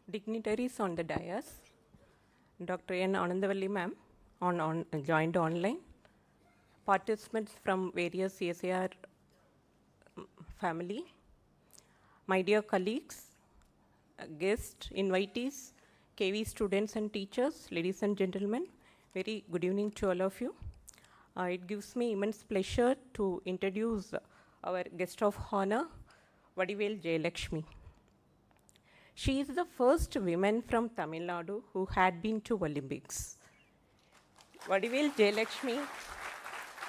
Dignitaries on the dais, Dr. N. Anandavalli ma'am joined online, participants from various CSIR family, my dear colleagues, guests, invitees, KV students and teachers, ladies and gentlemen, very good evening to all of you. It gives me immense pleasure to introduce our guest of honor, Vadivel Jayalakshmi. She is the first woman from Tamil Nadu who had been to Olympics. Vadivel Jayalakshmi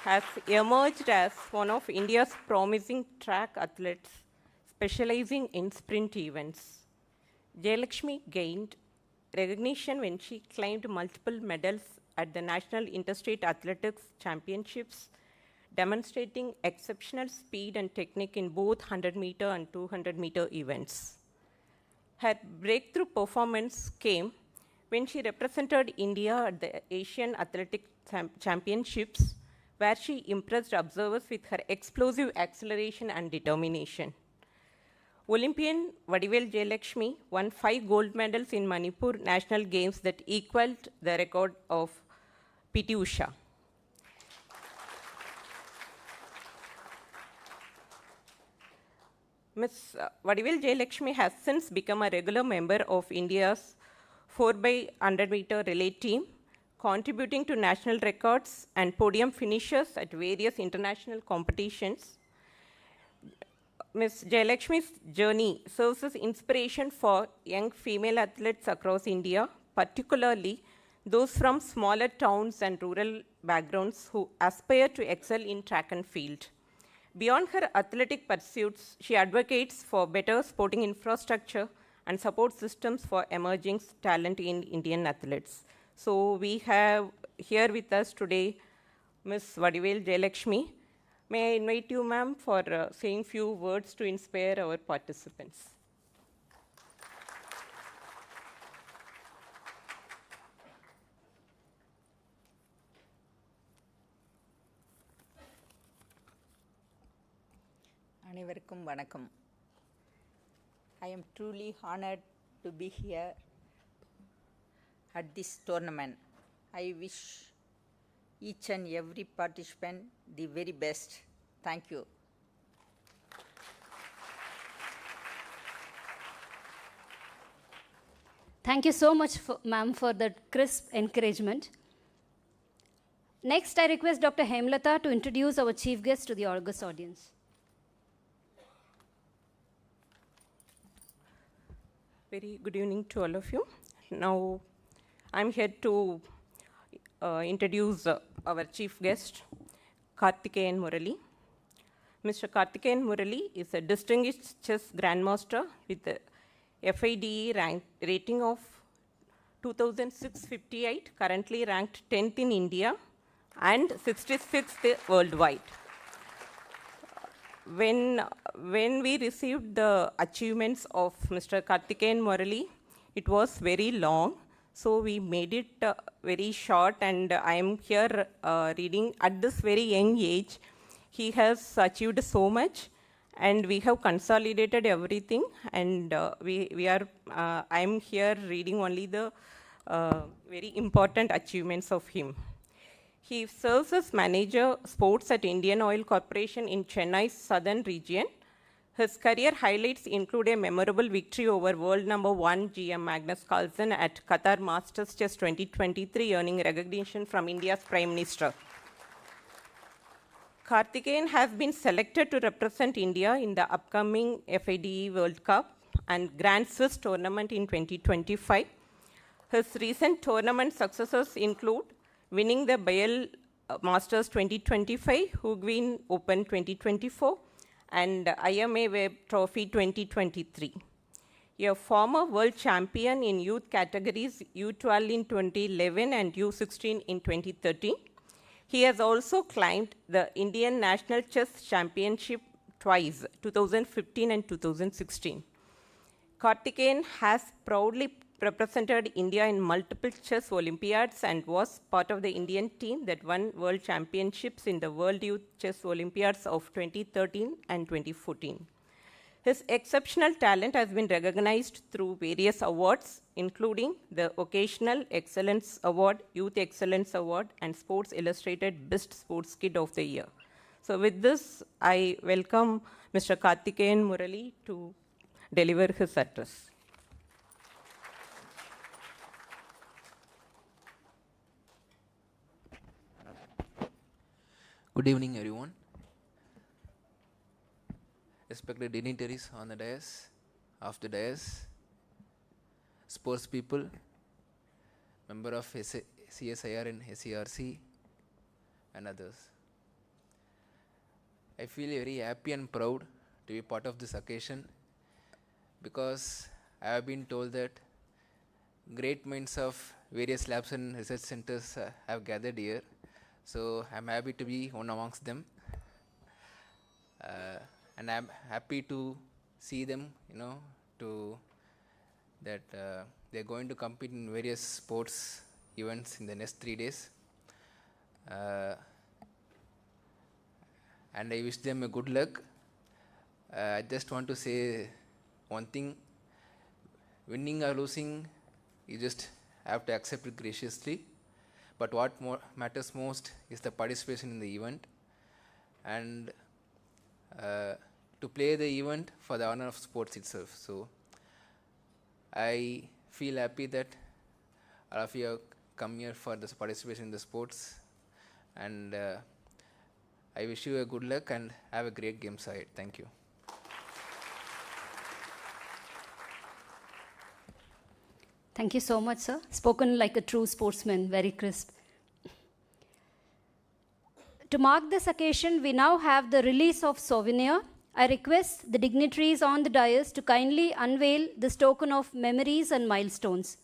has emerged as one of India's promising track athletes specializing in sprint events. Jayalakshmi gained recognition when she claimed multiple medals at the National Interstate Athletics Championships, demonstrating exceptional speed and technique in both 100-meter and 200-meter events. Her breakthrough performance came when she represented India at the Asian Athletic Championships, where she impressed observers with her explosive acceleration and determination. Olympian Vadivel Jayalakshmi won 5 gold medals in Manipur National Games that equaled the record of P.T. Usha. Ms. Vadivel Jayalakshmi has since become a regular member of India's 4x100-meter relay team, contributing to national records and podium finishes at various international competitions. Ms. Jayalakshmi's journey serves as inspiration for young female athletes across India, particularly those from smaller towns and rural backgrounds who aspire to excel in track and field. Beyond her athletic pursuits, she advocates for better sporting infrastructure and support systems for emerging talent in Indian athletes. So we have here with us today Ms. Vadivel Jayalakshmi. May I invite you, ma'am, for saying few words to inspire our participants. அனைவருக்கும் வணக்கம். I am truly honored to be here at this tournament. I wish each and every participant the very best. Thank you. Thank you so much, ma'am, for that crisp encouragement. Next, I request Dr. Hemlata to introduce our chief guest to the august audience. Very good evening to all of you. Now, I'm here to introduce our chief guest, Karthikeyan Murali. Mr. Karthikeyan Murali is a distinguished chess grandmaster with a FIDE rating of 2658, currently ranked 10th in India and 66th worldwide. When we received the achievements of Mr. Karthikeyan Murali, it was very long, so we made it very short, and I am here reading at this very young age. He has achieved so much, and we have consolidated everything, and I am here reading only the very important achievements of him. He serves as manager sports at Indian Oil Corporation in Chennai's southern region. His career highlights include a memorable victory over world number 1 GM Magnus Carlsen at Qatar Masters Chess 2023, earning recognition from India's Prime Minister. Karthikeyan has been selected to represent India in the upcoming FIDE World Cup and Grand Swiss tournament in 2025. His recent tournament successes include winning the Bayer Masters 2025, Hugwin Open 2024, and IMA Web Trophy 2023. A former world champion in youth categories U12 in 2011 and U16 in 2013. He has also climbed the Indian National Chess Championship twice, 2015 and 2016. Karthikeyan has proudly represented India in multiple chess Olympiads and was part of the Indian team that won world championships in the World Youth Chess Olympiads of 2013 and 2014. His exceptional talent has been recognized through various awards, including the Occasional Excellence Award, Youth Excellence Award, and Sports Illustrated Best Sports Kid of the Year. So with this, I welcome Mr. Karthikeyan Murali to deliver his address. Good evening, everyone. Respected dignitaries on the dais, off the dais, sports people, member of CSIR and SERC, and others. I feel very happy and proud to be part of this occasion because I have been told that great minds of various labs and research centers have gathered here. So I'm happy to be one amongst them, and I'm happy to see them. That they're going to compete in various sports events in the next 3 days, and I wish them a good luck. I just want to say one thing: winning or losing, you just have to accept it graciously. But what matters most is the participation in the event and to play the event for the honor of sports itself. So I feel happy that all of you have come here for this participation in the sports, and I wish you a good luck and have a great game side. Thank you. Thank you so much, sir. Spoken like a true sportsman, very crisp. To mark this occasion, we now have the release of souvenir. I request the dignitaries on the dais to kindly unveil this token of memories and milestones.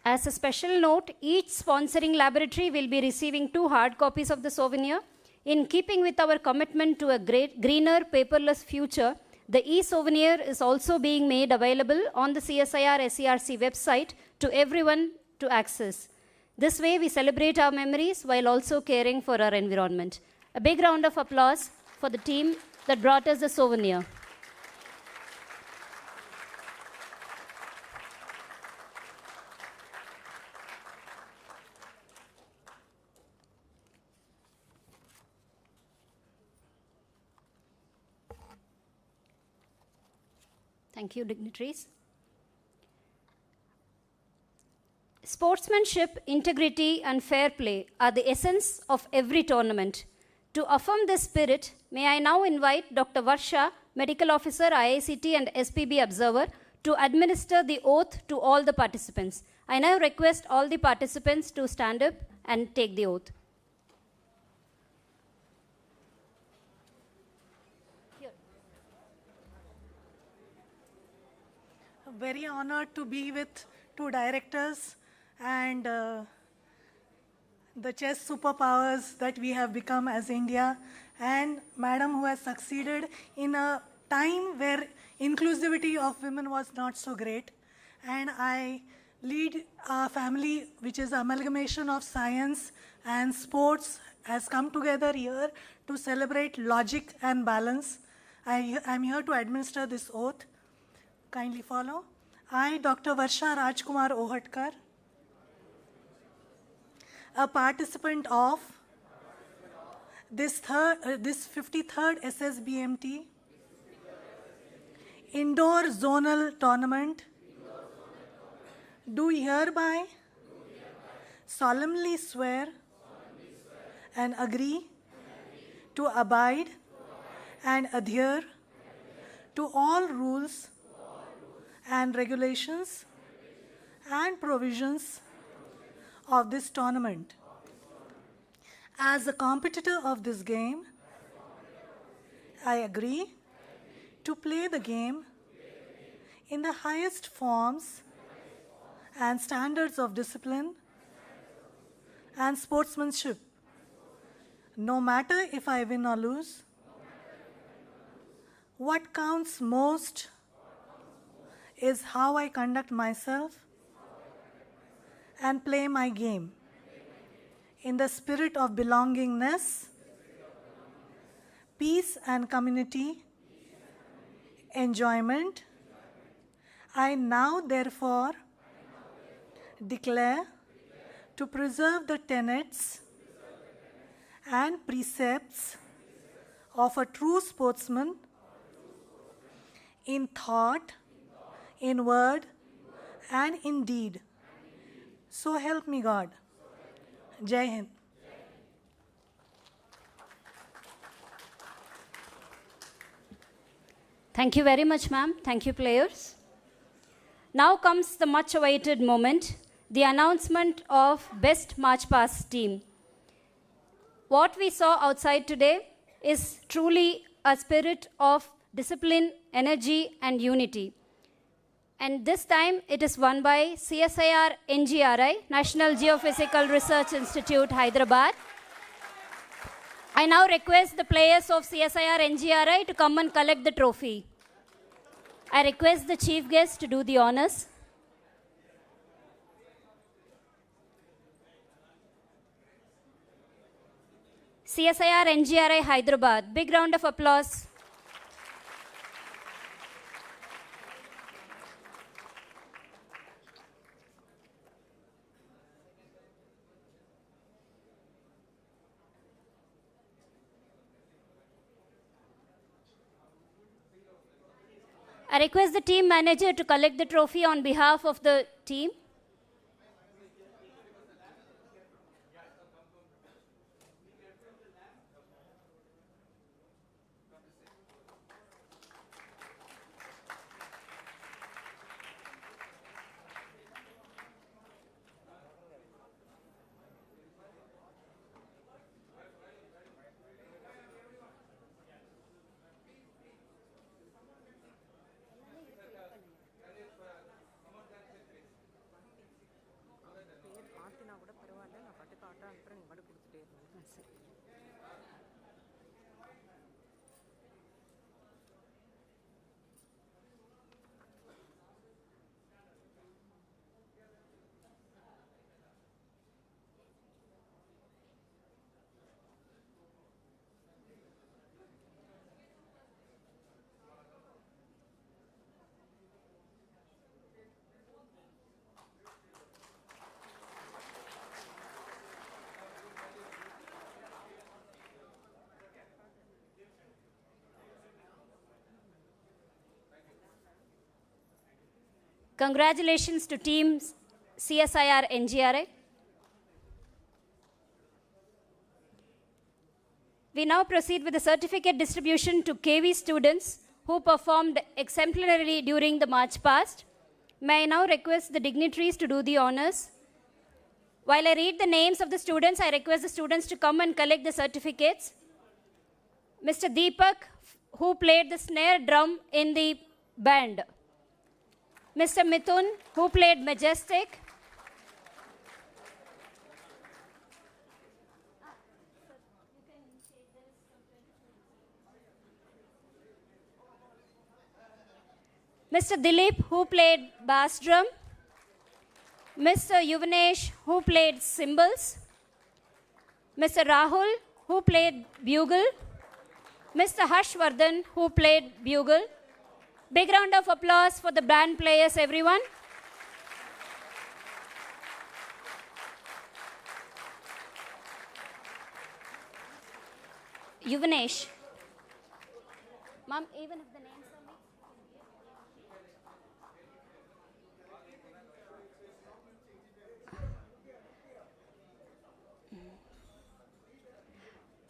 As a special note, each sponsoring laboratory will be receiving 2 hard copies of the souvenir. In keeping with our commitment to a greener, paperless future, the e-souvenir is also being made available on the CSIR SERC website to everyone to access. This way, we celebrate our memories while also caring for our environment. A big round of applause for the team that brought us the souvenir. Thank you, dignitaries. Sportsmanship, integrity, and fair play are the essence of every tournament. To affirm this spirit, may I now invite Dr. Varsha, Medical Officer, IICT and SPB Observer, to administer the oath to all the participants. I now request all the participants to stand up and take the oath. Very honored to be with two directors and the chess superpowers that we have become as India, and Madam who has succeeded in a time where inclusivity of women was not so great. And I lead a family which is amalgamation of science and sports, has come together here to celebrate logic and balance. I am here to administer this oath. Kindly follow. I, Dr. Varsha Rajkumar Ohatkar, a participant of this 53rd SSBMT Indoor Zonal Tournament, do hereby solemnly swear and agree to abide and adhere to all rules and regulations and provisions of this tournament. As a competitor of this game, I agree to play the game in the highest forms and standards of discipline and sportsmanship. No matter if I win or lose, what counts most is how I conduct myself and play my game in the spirit of belongingness, peace and community, enjoyment. I now therefore declare to preserve the tenets and precepts of a true sportsman in thought, in word, and in deed. So help me God. Jai Hind. Thank you very much, ma'am. Thank you, players. Now comes the much-awaited moment, the announcement of Best March Pass team. What we saw outside today is truly a spirit of discipline, energy, and unity. And this time, it is won by CSIR NGRI, National Geophysical Research Institute, Hyderabad. I now request the players of CSIR NGRI to come and collect the trophy. I request the chief guest to do the honors. CSIR NGRI, Hyderabad. Big round of applause. I request the team manager to collect the trophy on behalf of the team. Congratulations to Team CSIR NGRI. We now proceed with the certificate distribution to KV students who performed exemplarily during the march past. May I now request the dignitaries to do the honors. While I read the names of the students, I request the students to come and collect the certificates. Mr. Deepak, who played the snare drum in the band. Mr. Mithun, who played majestic. Mr. Dilip, who played bass drum. Mr. Yuvanesh, who played cymbals. Mr. Rahul, who played bugle. Mr. Harshvardhan, who played bugle. Big round of applause for the band players, everyone. Yuvanesh. Mom, even if the names are mixed.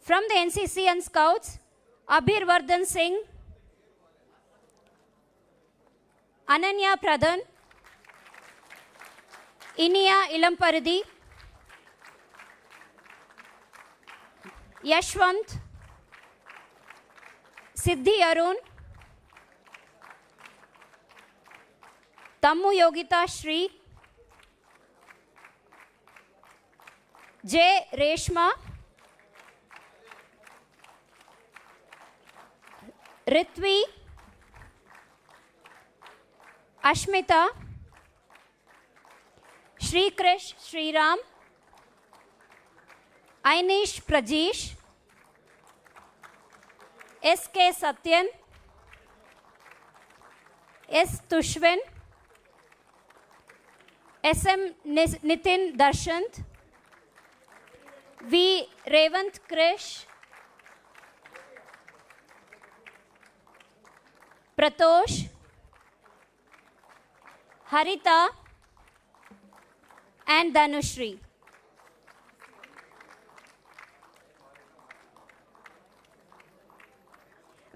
From the NCC and Scouts, Abhir Vardhan Singh, Ananya Pradhan, Inia Ilamparidi, Yashwant, Siddhi Arun, Tammu Yogita Shri, J. Reshma, Ritvi, Ashmita, Shri Krish Shri Ram, Ainish Prajesh, S.K. Satyan, S. Tushwin, S.M. Nitin Darshant, V. Revant Krish, Pratosh, Harita, and Dhanushri.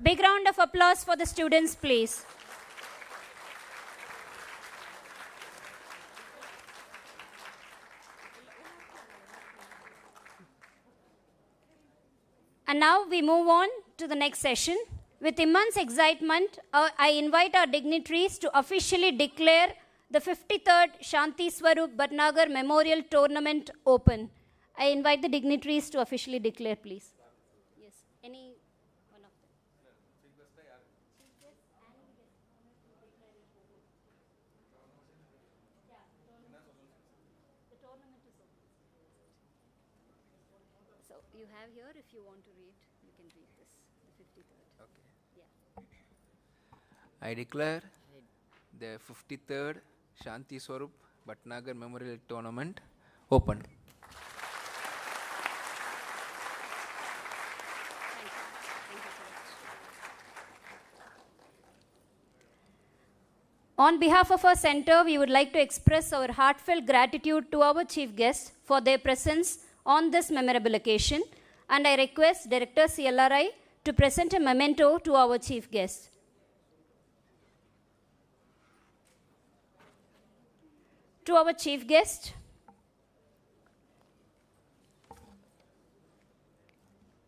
Big round of applause for the students, please. And now we move on to the next session. With immense excitement, I invite our dignitaries to officially declare the 53rd Shanti Swarup Bhatnagar Memorial Tournament open. I invite the dignitaries to officially declare, please. Yes, any one of them. The tournament is open. So you have here, if you want to read, you can read this, the 53rd. Okay. Yeah. I declare the 53rd Shanti Swarup Bhatnagar Memorial Tournament open. On behalf of our center, we would like to express our heartfelt gratitude to our chief guests for their presence on this memorable occasion, and I request Director CLRI to present a memento to our chief guest. To our chief guest,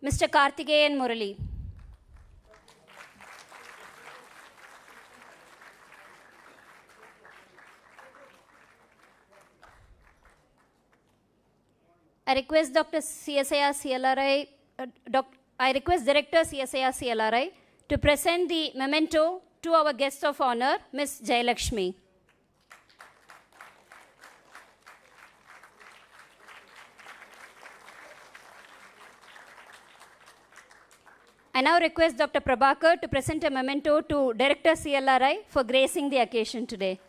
Mr. Karthikeyan Murali. I request Dr. CSIR CLRI, I request Director CSIR CLRI to present the memento to our guest of honor, Ms. Jayalakshmi. I now request Dr. Prabhakar to present a memento to Director CLRI for gracing the occasion today.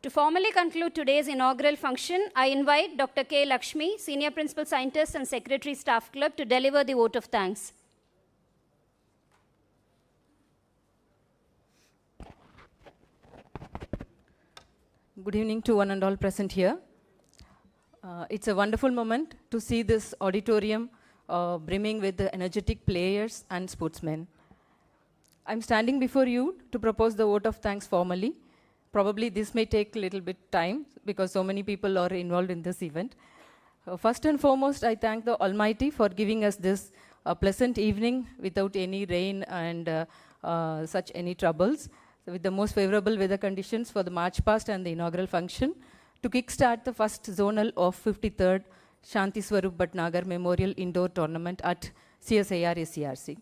To formally conclude today's inaugural function, I invite Dr. K. Lakshmi, Senior Principal Scientist and Secretary Staff Club, to deliver the vote of thanks. Good evening to one and all present here. It's a wonderful moment to see this auditorium brimming with the energetic players and sportsmen. I'm standing before you to propose the vote of thanks formally. Probably this may take a little bit time because so many people are involved in this event. First and foremost, I thank the Almighty for giving us this pleasant evening without any rain and such any troubles, with the most favorable weather conditions for the March past and the inaugural function, to kickstart the first zonal of 53rd Shanti Swarup Bhatnagar Memorial Indoor Tournament at CSIR SCRC.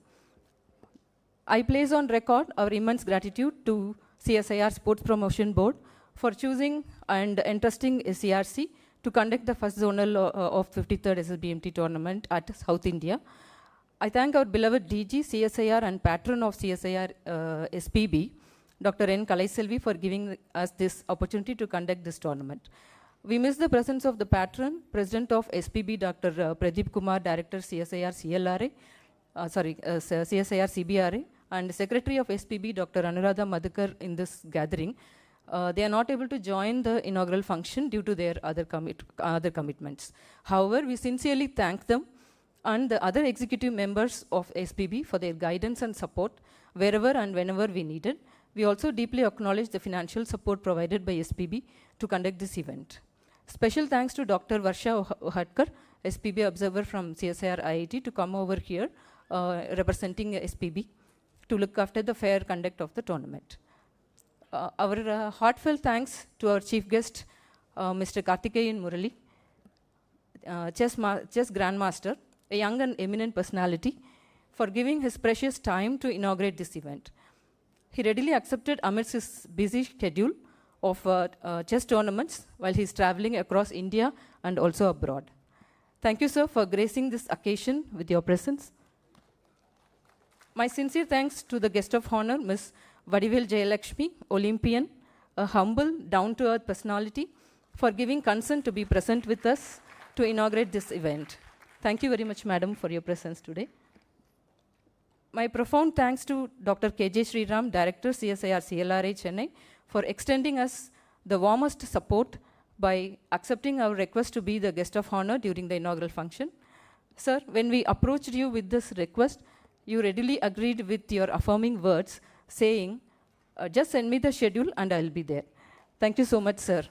I place on record our immense gratitude to CSIR Sports Promotion Board for choosing and entrusting SCRC to conduct the first zonal of 53rd SSBMT tournament at South India. I thank our beloved DG, CSIR and patron of CSIR SPB, Dr. N. Kalaiselvi, for giving us this opportunity to conduct this tournament. We miss the presence of the patron, President of SPB, Dr. Pradeep Kumar, Director CSIR CSIR CBRA, and Secretary of SPB, Dr. Anuradha Madhukar, in this gathering. They are not able to join the inaugural function due to their other commitments. However, we sincerely thank them and the other executive members of SPB for their guidance and support wherever and whenever we needed. We also deeply acknowledge the financial support provided by SPB to conduct this event. Special thanks to Dr. Varsha Uhatkar, SPB observer from CSIR IIT, to come over here representing SPB to look after the fair conduct of the tournament. Our heartfelt thanks to our chief guest, Mr. Karthikeyan Murali, chess grandmaster, a young and eminent personality, for giving his precious time to inaugurate this event. He readily accepted amidst his busy schedule of chess tournaments while he is traveling across India and also abroad. Thank you, sir, for gracing this occasion with your presence. My sincere thanks to the guest of honor, Ms. Vadivel Jayalakshmi, Olympian, a humble, down-to-earth personality, for giving consent to be present with us to inaugurate this event. Thank you very much, madam, for your presence today. My profound thanks to Dr. K.J. Sriram, Director, CSIR CLRA Chennai, for extending us the warmest support by accepting our request to be the guest of honor during the inaugural function. Sir, when we approached you with this request, you readily agreed with your affirming words, saying, just send me the schedule and I'll be there. Thank you so much, sir.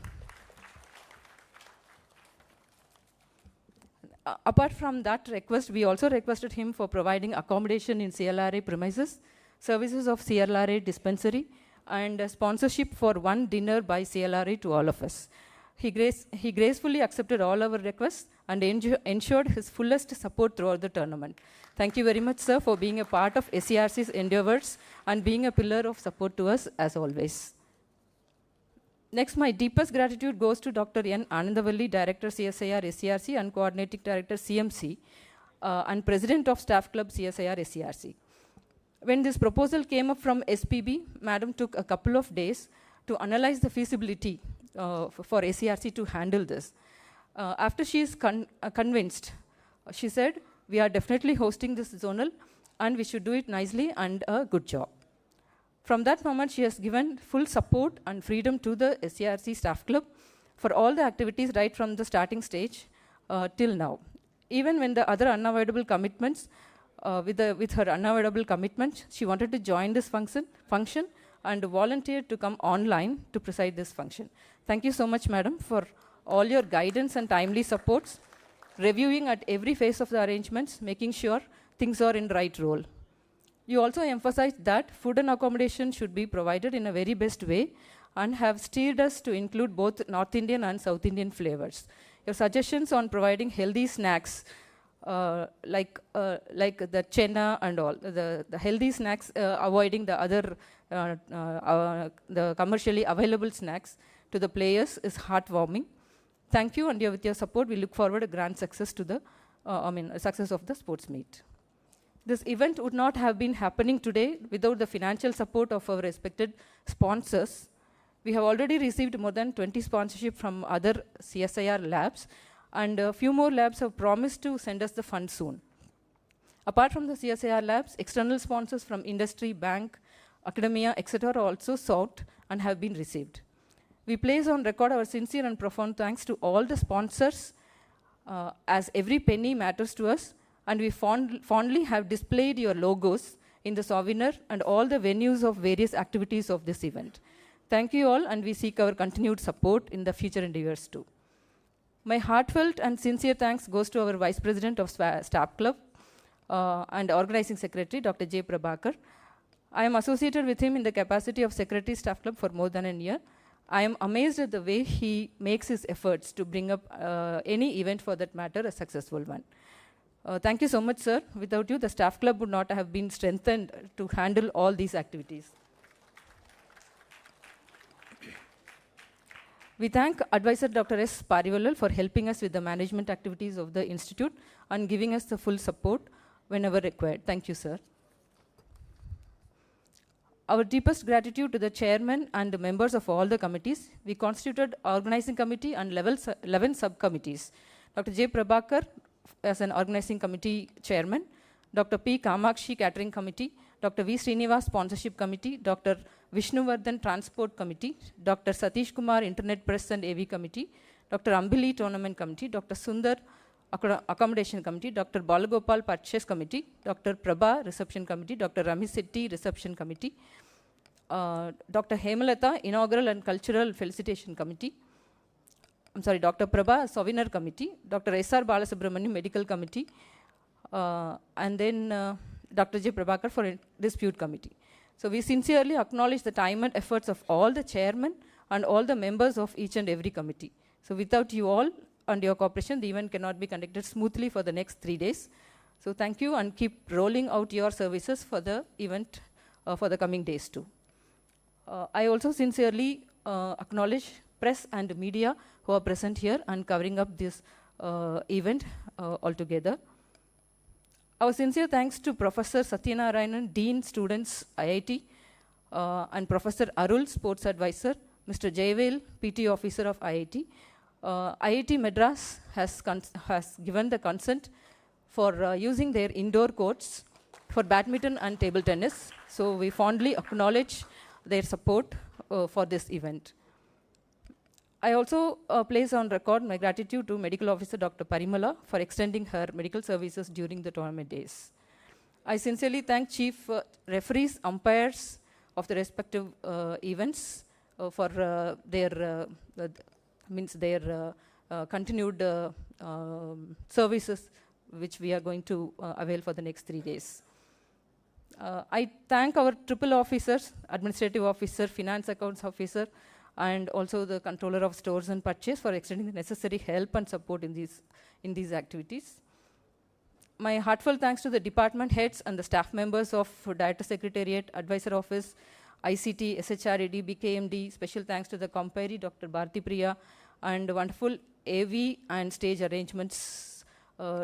Apart from that request, we also requested him for providing accommodation in CLRA premises, services of CLRA dispensary, and sponsorship for one dinner by CLRA to all of us. He gracefully accepted all our requests and ensured his fullest support throughout the tournament. Thank you very much, sir, for being a part of SCRC's endeavors and being a pillar of support to us as always. Next, my deepest gratitude goes to Dr. N. Anandavalli, Director CSIR SCRC and Coordinating Director CMC and President of Staff Club CSIR SCRC. When this proposal came up from SPB, Madam took a couple of days to analyze the feasibility for SCRC to handle this. After she is convinced, she said, we are definitely hosting this zonal and we should do it nicely and a good job. From that moment, she has given full support and freedom to the SCRC Staff Club for all the activities right from the starting stage till now. Even when the other unavoidable commitments, with her unavoidable commitments, she wanted to join this function and volunteered to come online to preside this function. Thank you so much, madam, for all your guidance and timely supports, reviewing at every phase of the arrangements, making sure things are in right role. You also emphasized that food and accommodation should be provided in a very best way and have steered us to include both North Indian and South Indian flavors. Your suggestions on providing healthy snacks like the chenna and all, the healthy snacks, avoiding the other, the commercially available snacks to the players is heartwarming. Thank you, and with your support, we look forward to grand success to the, success of the sports meet. This event would not have been happening today without the financial support of our respected sponsors. We have already received more than 20 sponsorship from other CSIR labs, and a few more labs have promised to send us the funds soon. Apart from the CSIR labs, external sponsors from industry, bank, academia, etc. are also sought and have been received. We place on record our sincere and profound thanks to all the sponsors, as every penny matters to us, and we fondly have displayed your logos in the souvenir and all the venues of various activities of this event. Thank you all, and we seek our continued support in the future endeavors too. My heartfelt and sincere thanks goes to our Vice President of Staff Club and Organizing Secretary, Dr. J. Prabhakar. I am associated with him in the capacity of Secretary Staff Club for more than a year. I am amazed at the way he makes his efforts to bring up any event for that matter a successful one. Thank you so much, sir. Without you, the Staff Club would not have been strengthened to handle all these activities. We thank Advisor Dr. S. Parivalal for helping us with the management activities of the Institute and giving us the full support whenever required. Thank you, sir. Our deepest gratitude to the chairman and the members of all the committees. We constituted organizing committee and 11 subcommittees. Dr. J. Prabhakar as an organizing committee chairman, Dr. P. Kamakshi catering committee, Dr. V. Srinivas sponsorship committee, Dr. Vishnuvardhan transport committee, Dr. Satish Kumar internet press and AV committee, Dr. Ambili tournament committee, Dr. Sundar accommodation committee, Dr. Balagopal purchase committee, Dr. Prabha reception committee, Dr. Ramesh Setti reception committee, Dr. Hemalata inaugural and cultural felicitation committee, Dr. Prabha souvenir committee, Dr. S.R. Balasubramanian medical committee, and then Dr. J. Prabhakar for dispute committee. So we sincerely acknowledge the time and efforts of all the chairmen and all the members of each and every committee. So without you all and your cooperation, the event cannot be conducted smoothly for the next 3 days. So thank you, and keep rolling out your services for the event for the coming days too. I also sincerely acknowledge press and media who are present here and covering up this event altogether. Our sincere thanks to Professor Satyanarayanan, Dean Students IIT, and Professor Arul, Sports Advisor, Mr. Jayvel, PT Officer of IIT. IIT Madras has given the consent for using their indoor courts for badminton and table tennis. So we fondly acknowledge their support for this event. I also place on record my gratitude to Medical Officer Dr. Parimala for extending her medical services during the tournament days. I sincerely thank Chief Referees, umpires of the respective events for their continued services which we are going to avail for the next 3 days. I thank our triple officers, Administrative Officer, Finance Accounts Officer, and also the Controller of Stores and Purchase for extending the necessary help and support in these activities. My heartfelt thanks to the department heads and the staff members of Director Secretariat, Advisor Office, ICT, SHRAD, BKMD. Special thanks to the compere, Dr. Bharti Priya, and wonderful AV and stage arrangements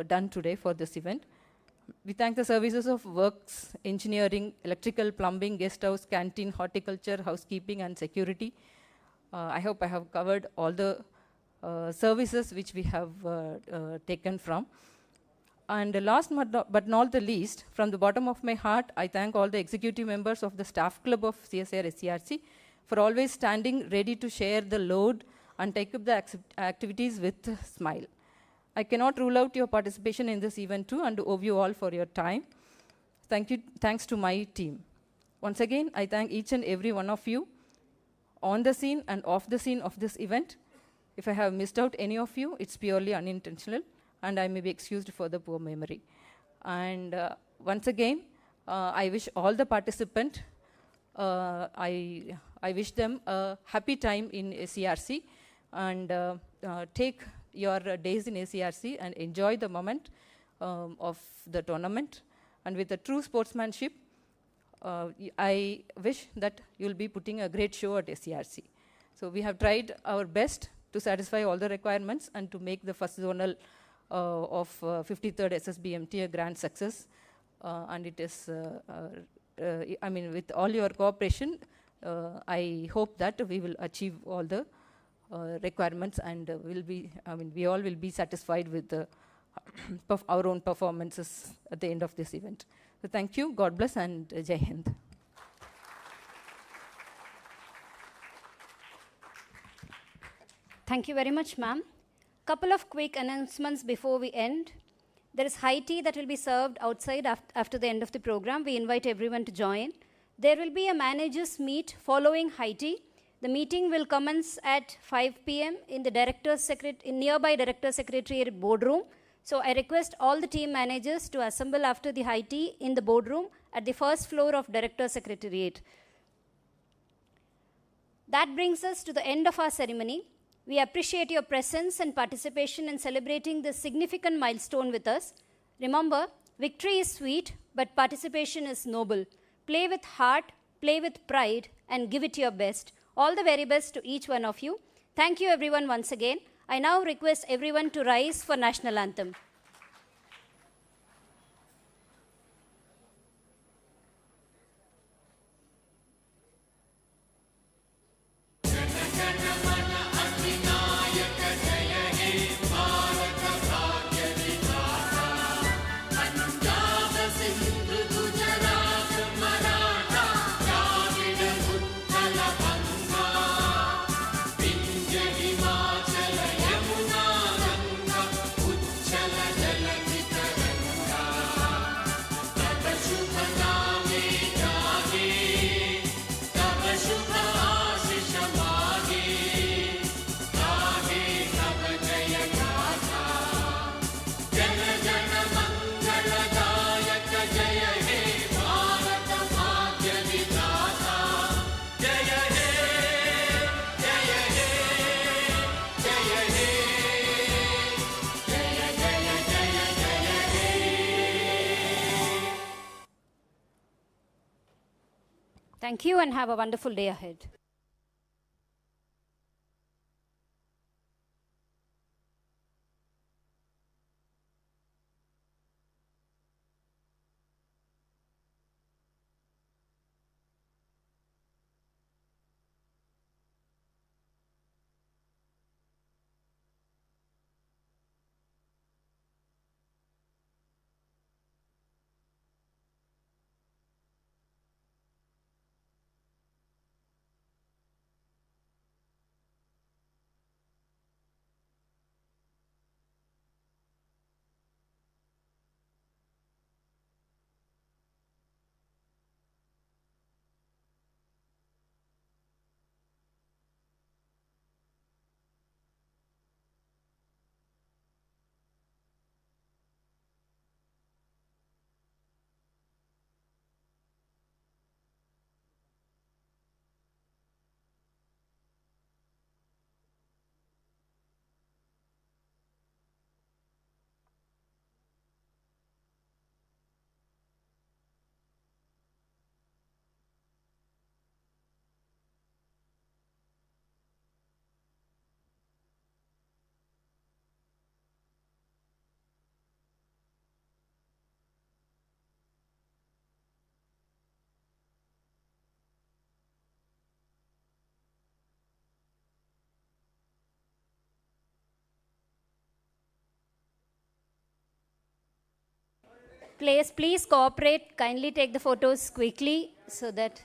done today for this event. We thank the services of works, engineering, electrical, plumbing, guest house, canteen, horticulture, housekeeping, and security. I hope I have covered all the services which we have taken from. And last but not the least, from the bottom of my heart, I thank all the executive members of the staff club of CSIR SCRC for always standing ready to share the load and take up the activities with a smile. I cannot rule out your participation in this event too, and owe you all for your time. Thank you. Thanks to my team. Once again, I thank each and every one of you on the scene and off the scene of this event. If I have missed out any of you, it's purely unintentional, and I may be excused for the poor memory. And once again, I wish all the participants, I wish them a happy time in SCRC, and take your days in SCRC and enjoy the moment of the tournament. And with a true sportsmanship, I wish that you'll be putting a great show at SCRC. So we have tried our best to satisfy all the requirements and to make the first zonal of 53rd SSBMT a grand success. And it is, I mean, with all your cooperation, I hope that we will achieve all the requirements and we all will be satisfied with the our own performances at the end of this event. So thank you, God bless, and Jai Hind. Thank you very much, ma'am. Couple of quick announcements before we end. There is high tea that will be served outside after the end of the program. We invite everyone to join. There will be a managers meet following high tea. The meeting will commence at 5 p.m. in the nearby Director's Secretariat boardroom. So I request all the team managers to assemble after the high tea in the boardroom at the first floor of Director's Secretariat. That brings us to the end of our ceremony. We appreciate your presence and participation in celebrating this significant milestone with us. Remember, victory is sweet, but participation is noble. Play with heart, play with pride, and give it your best. All the very best to each one of you. Thank you everyone once again. I now request everyone to rise for National Anthem. Thank you and have a wonderful day ahead. Please cooperate. Kindly take the photos quickly so that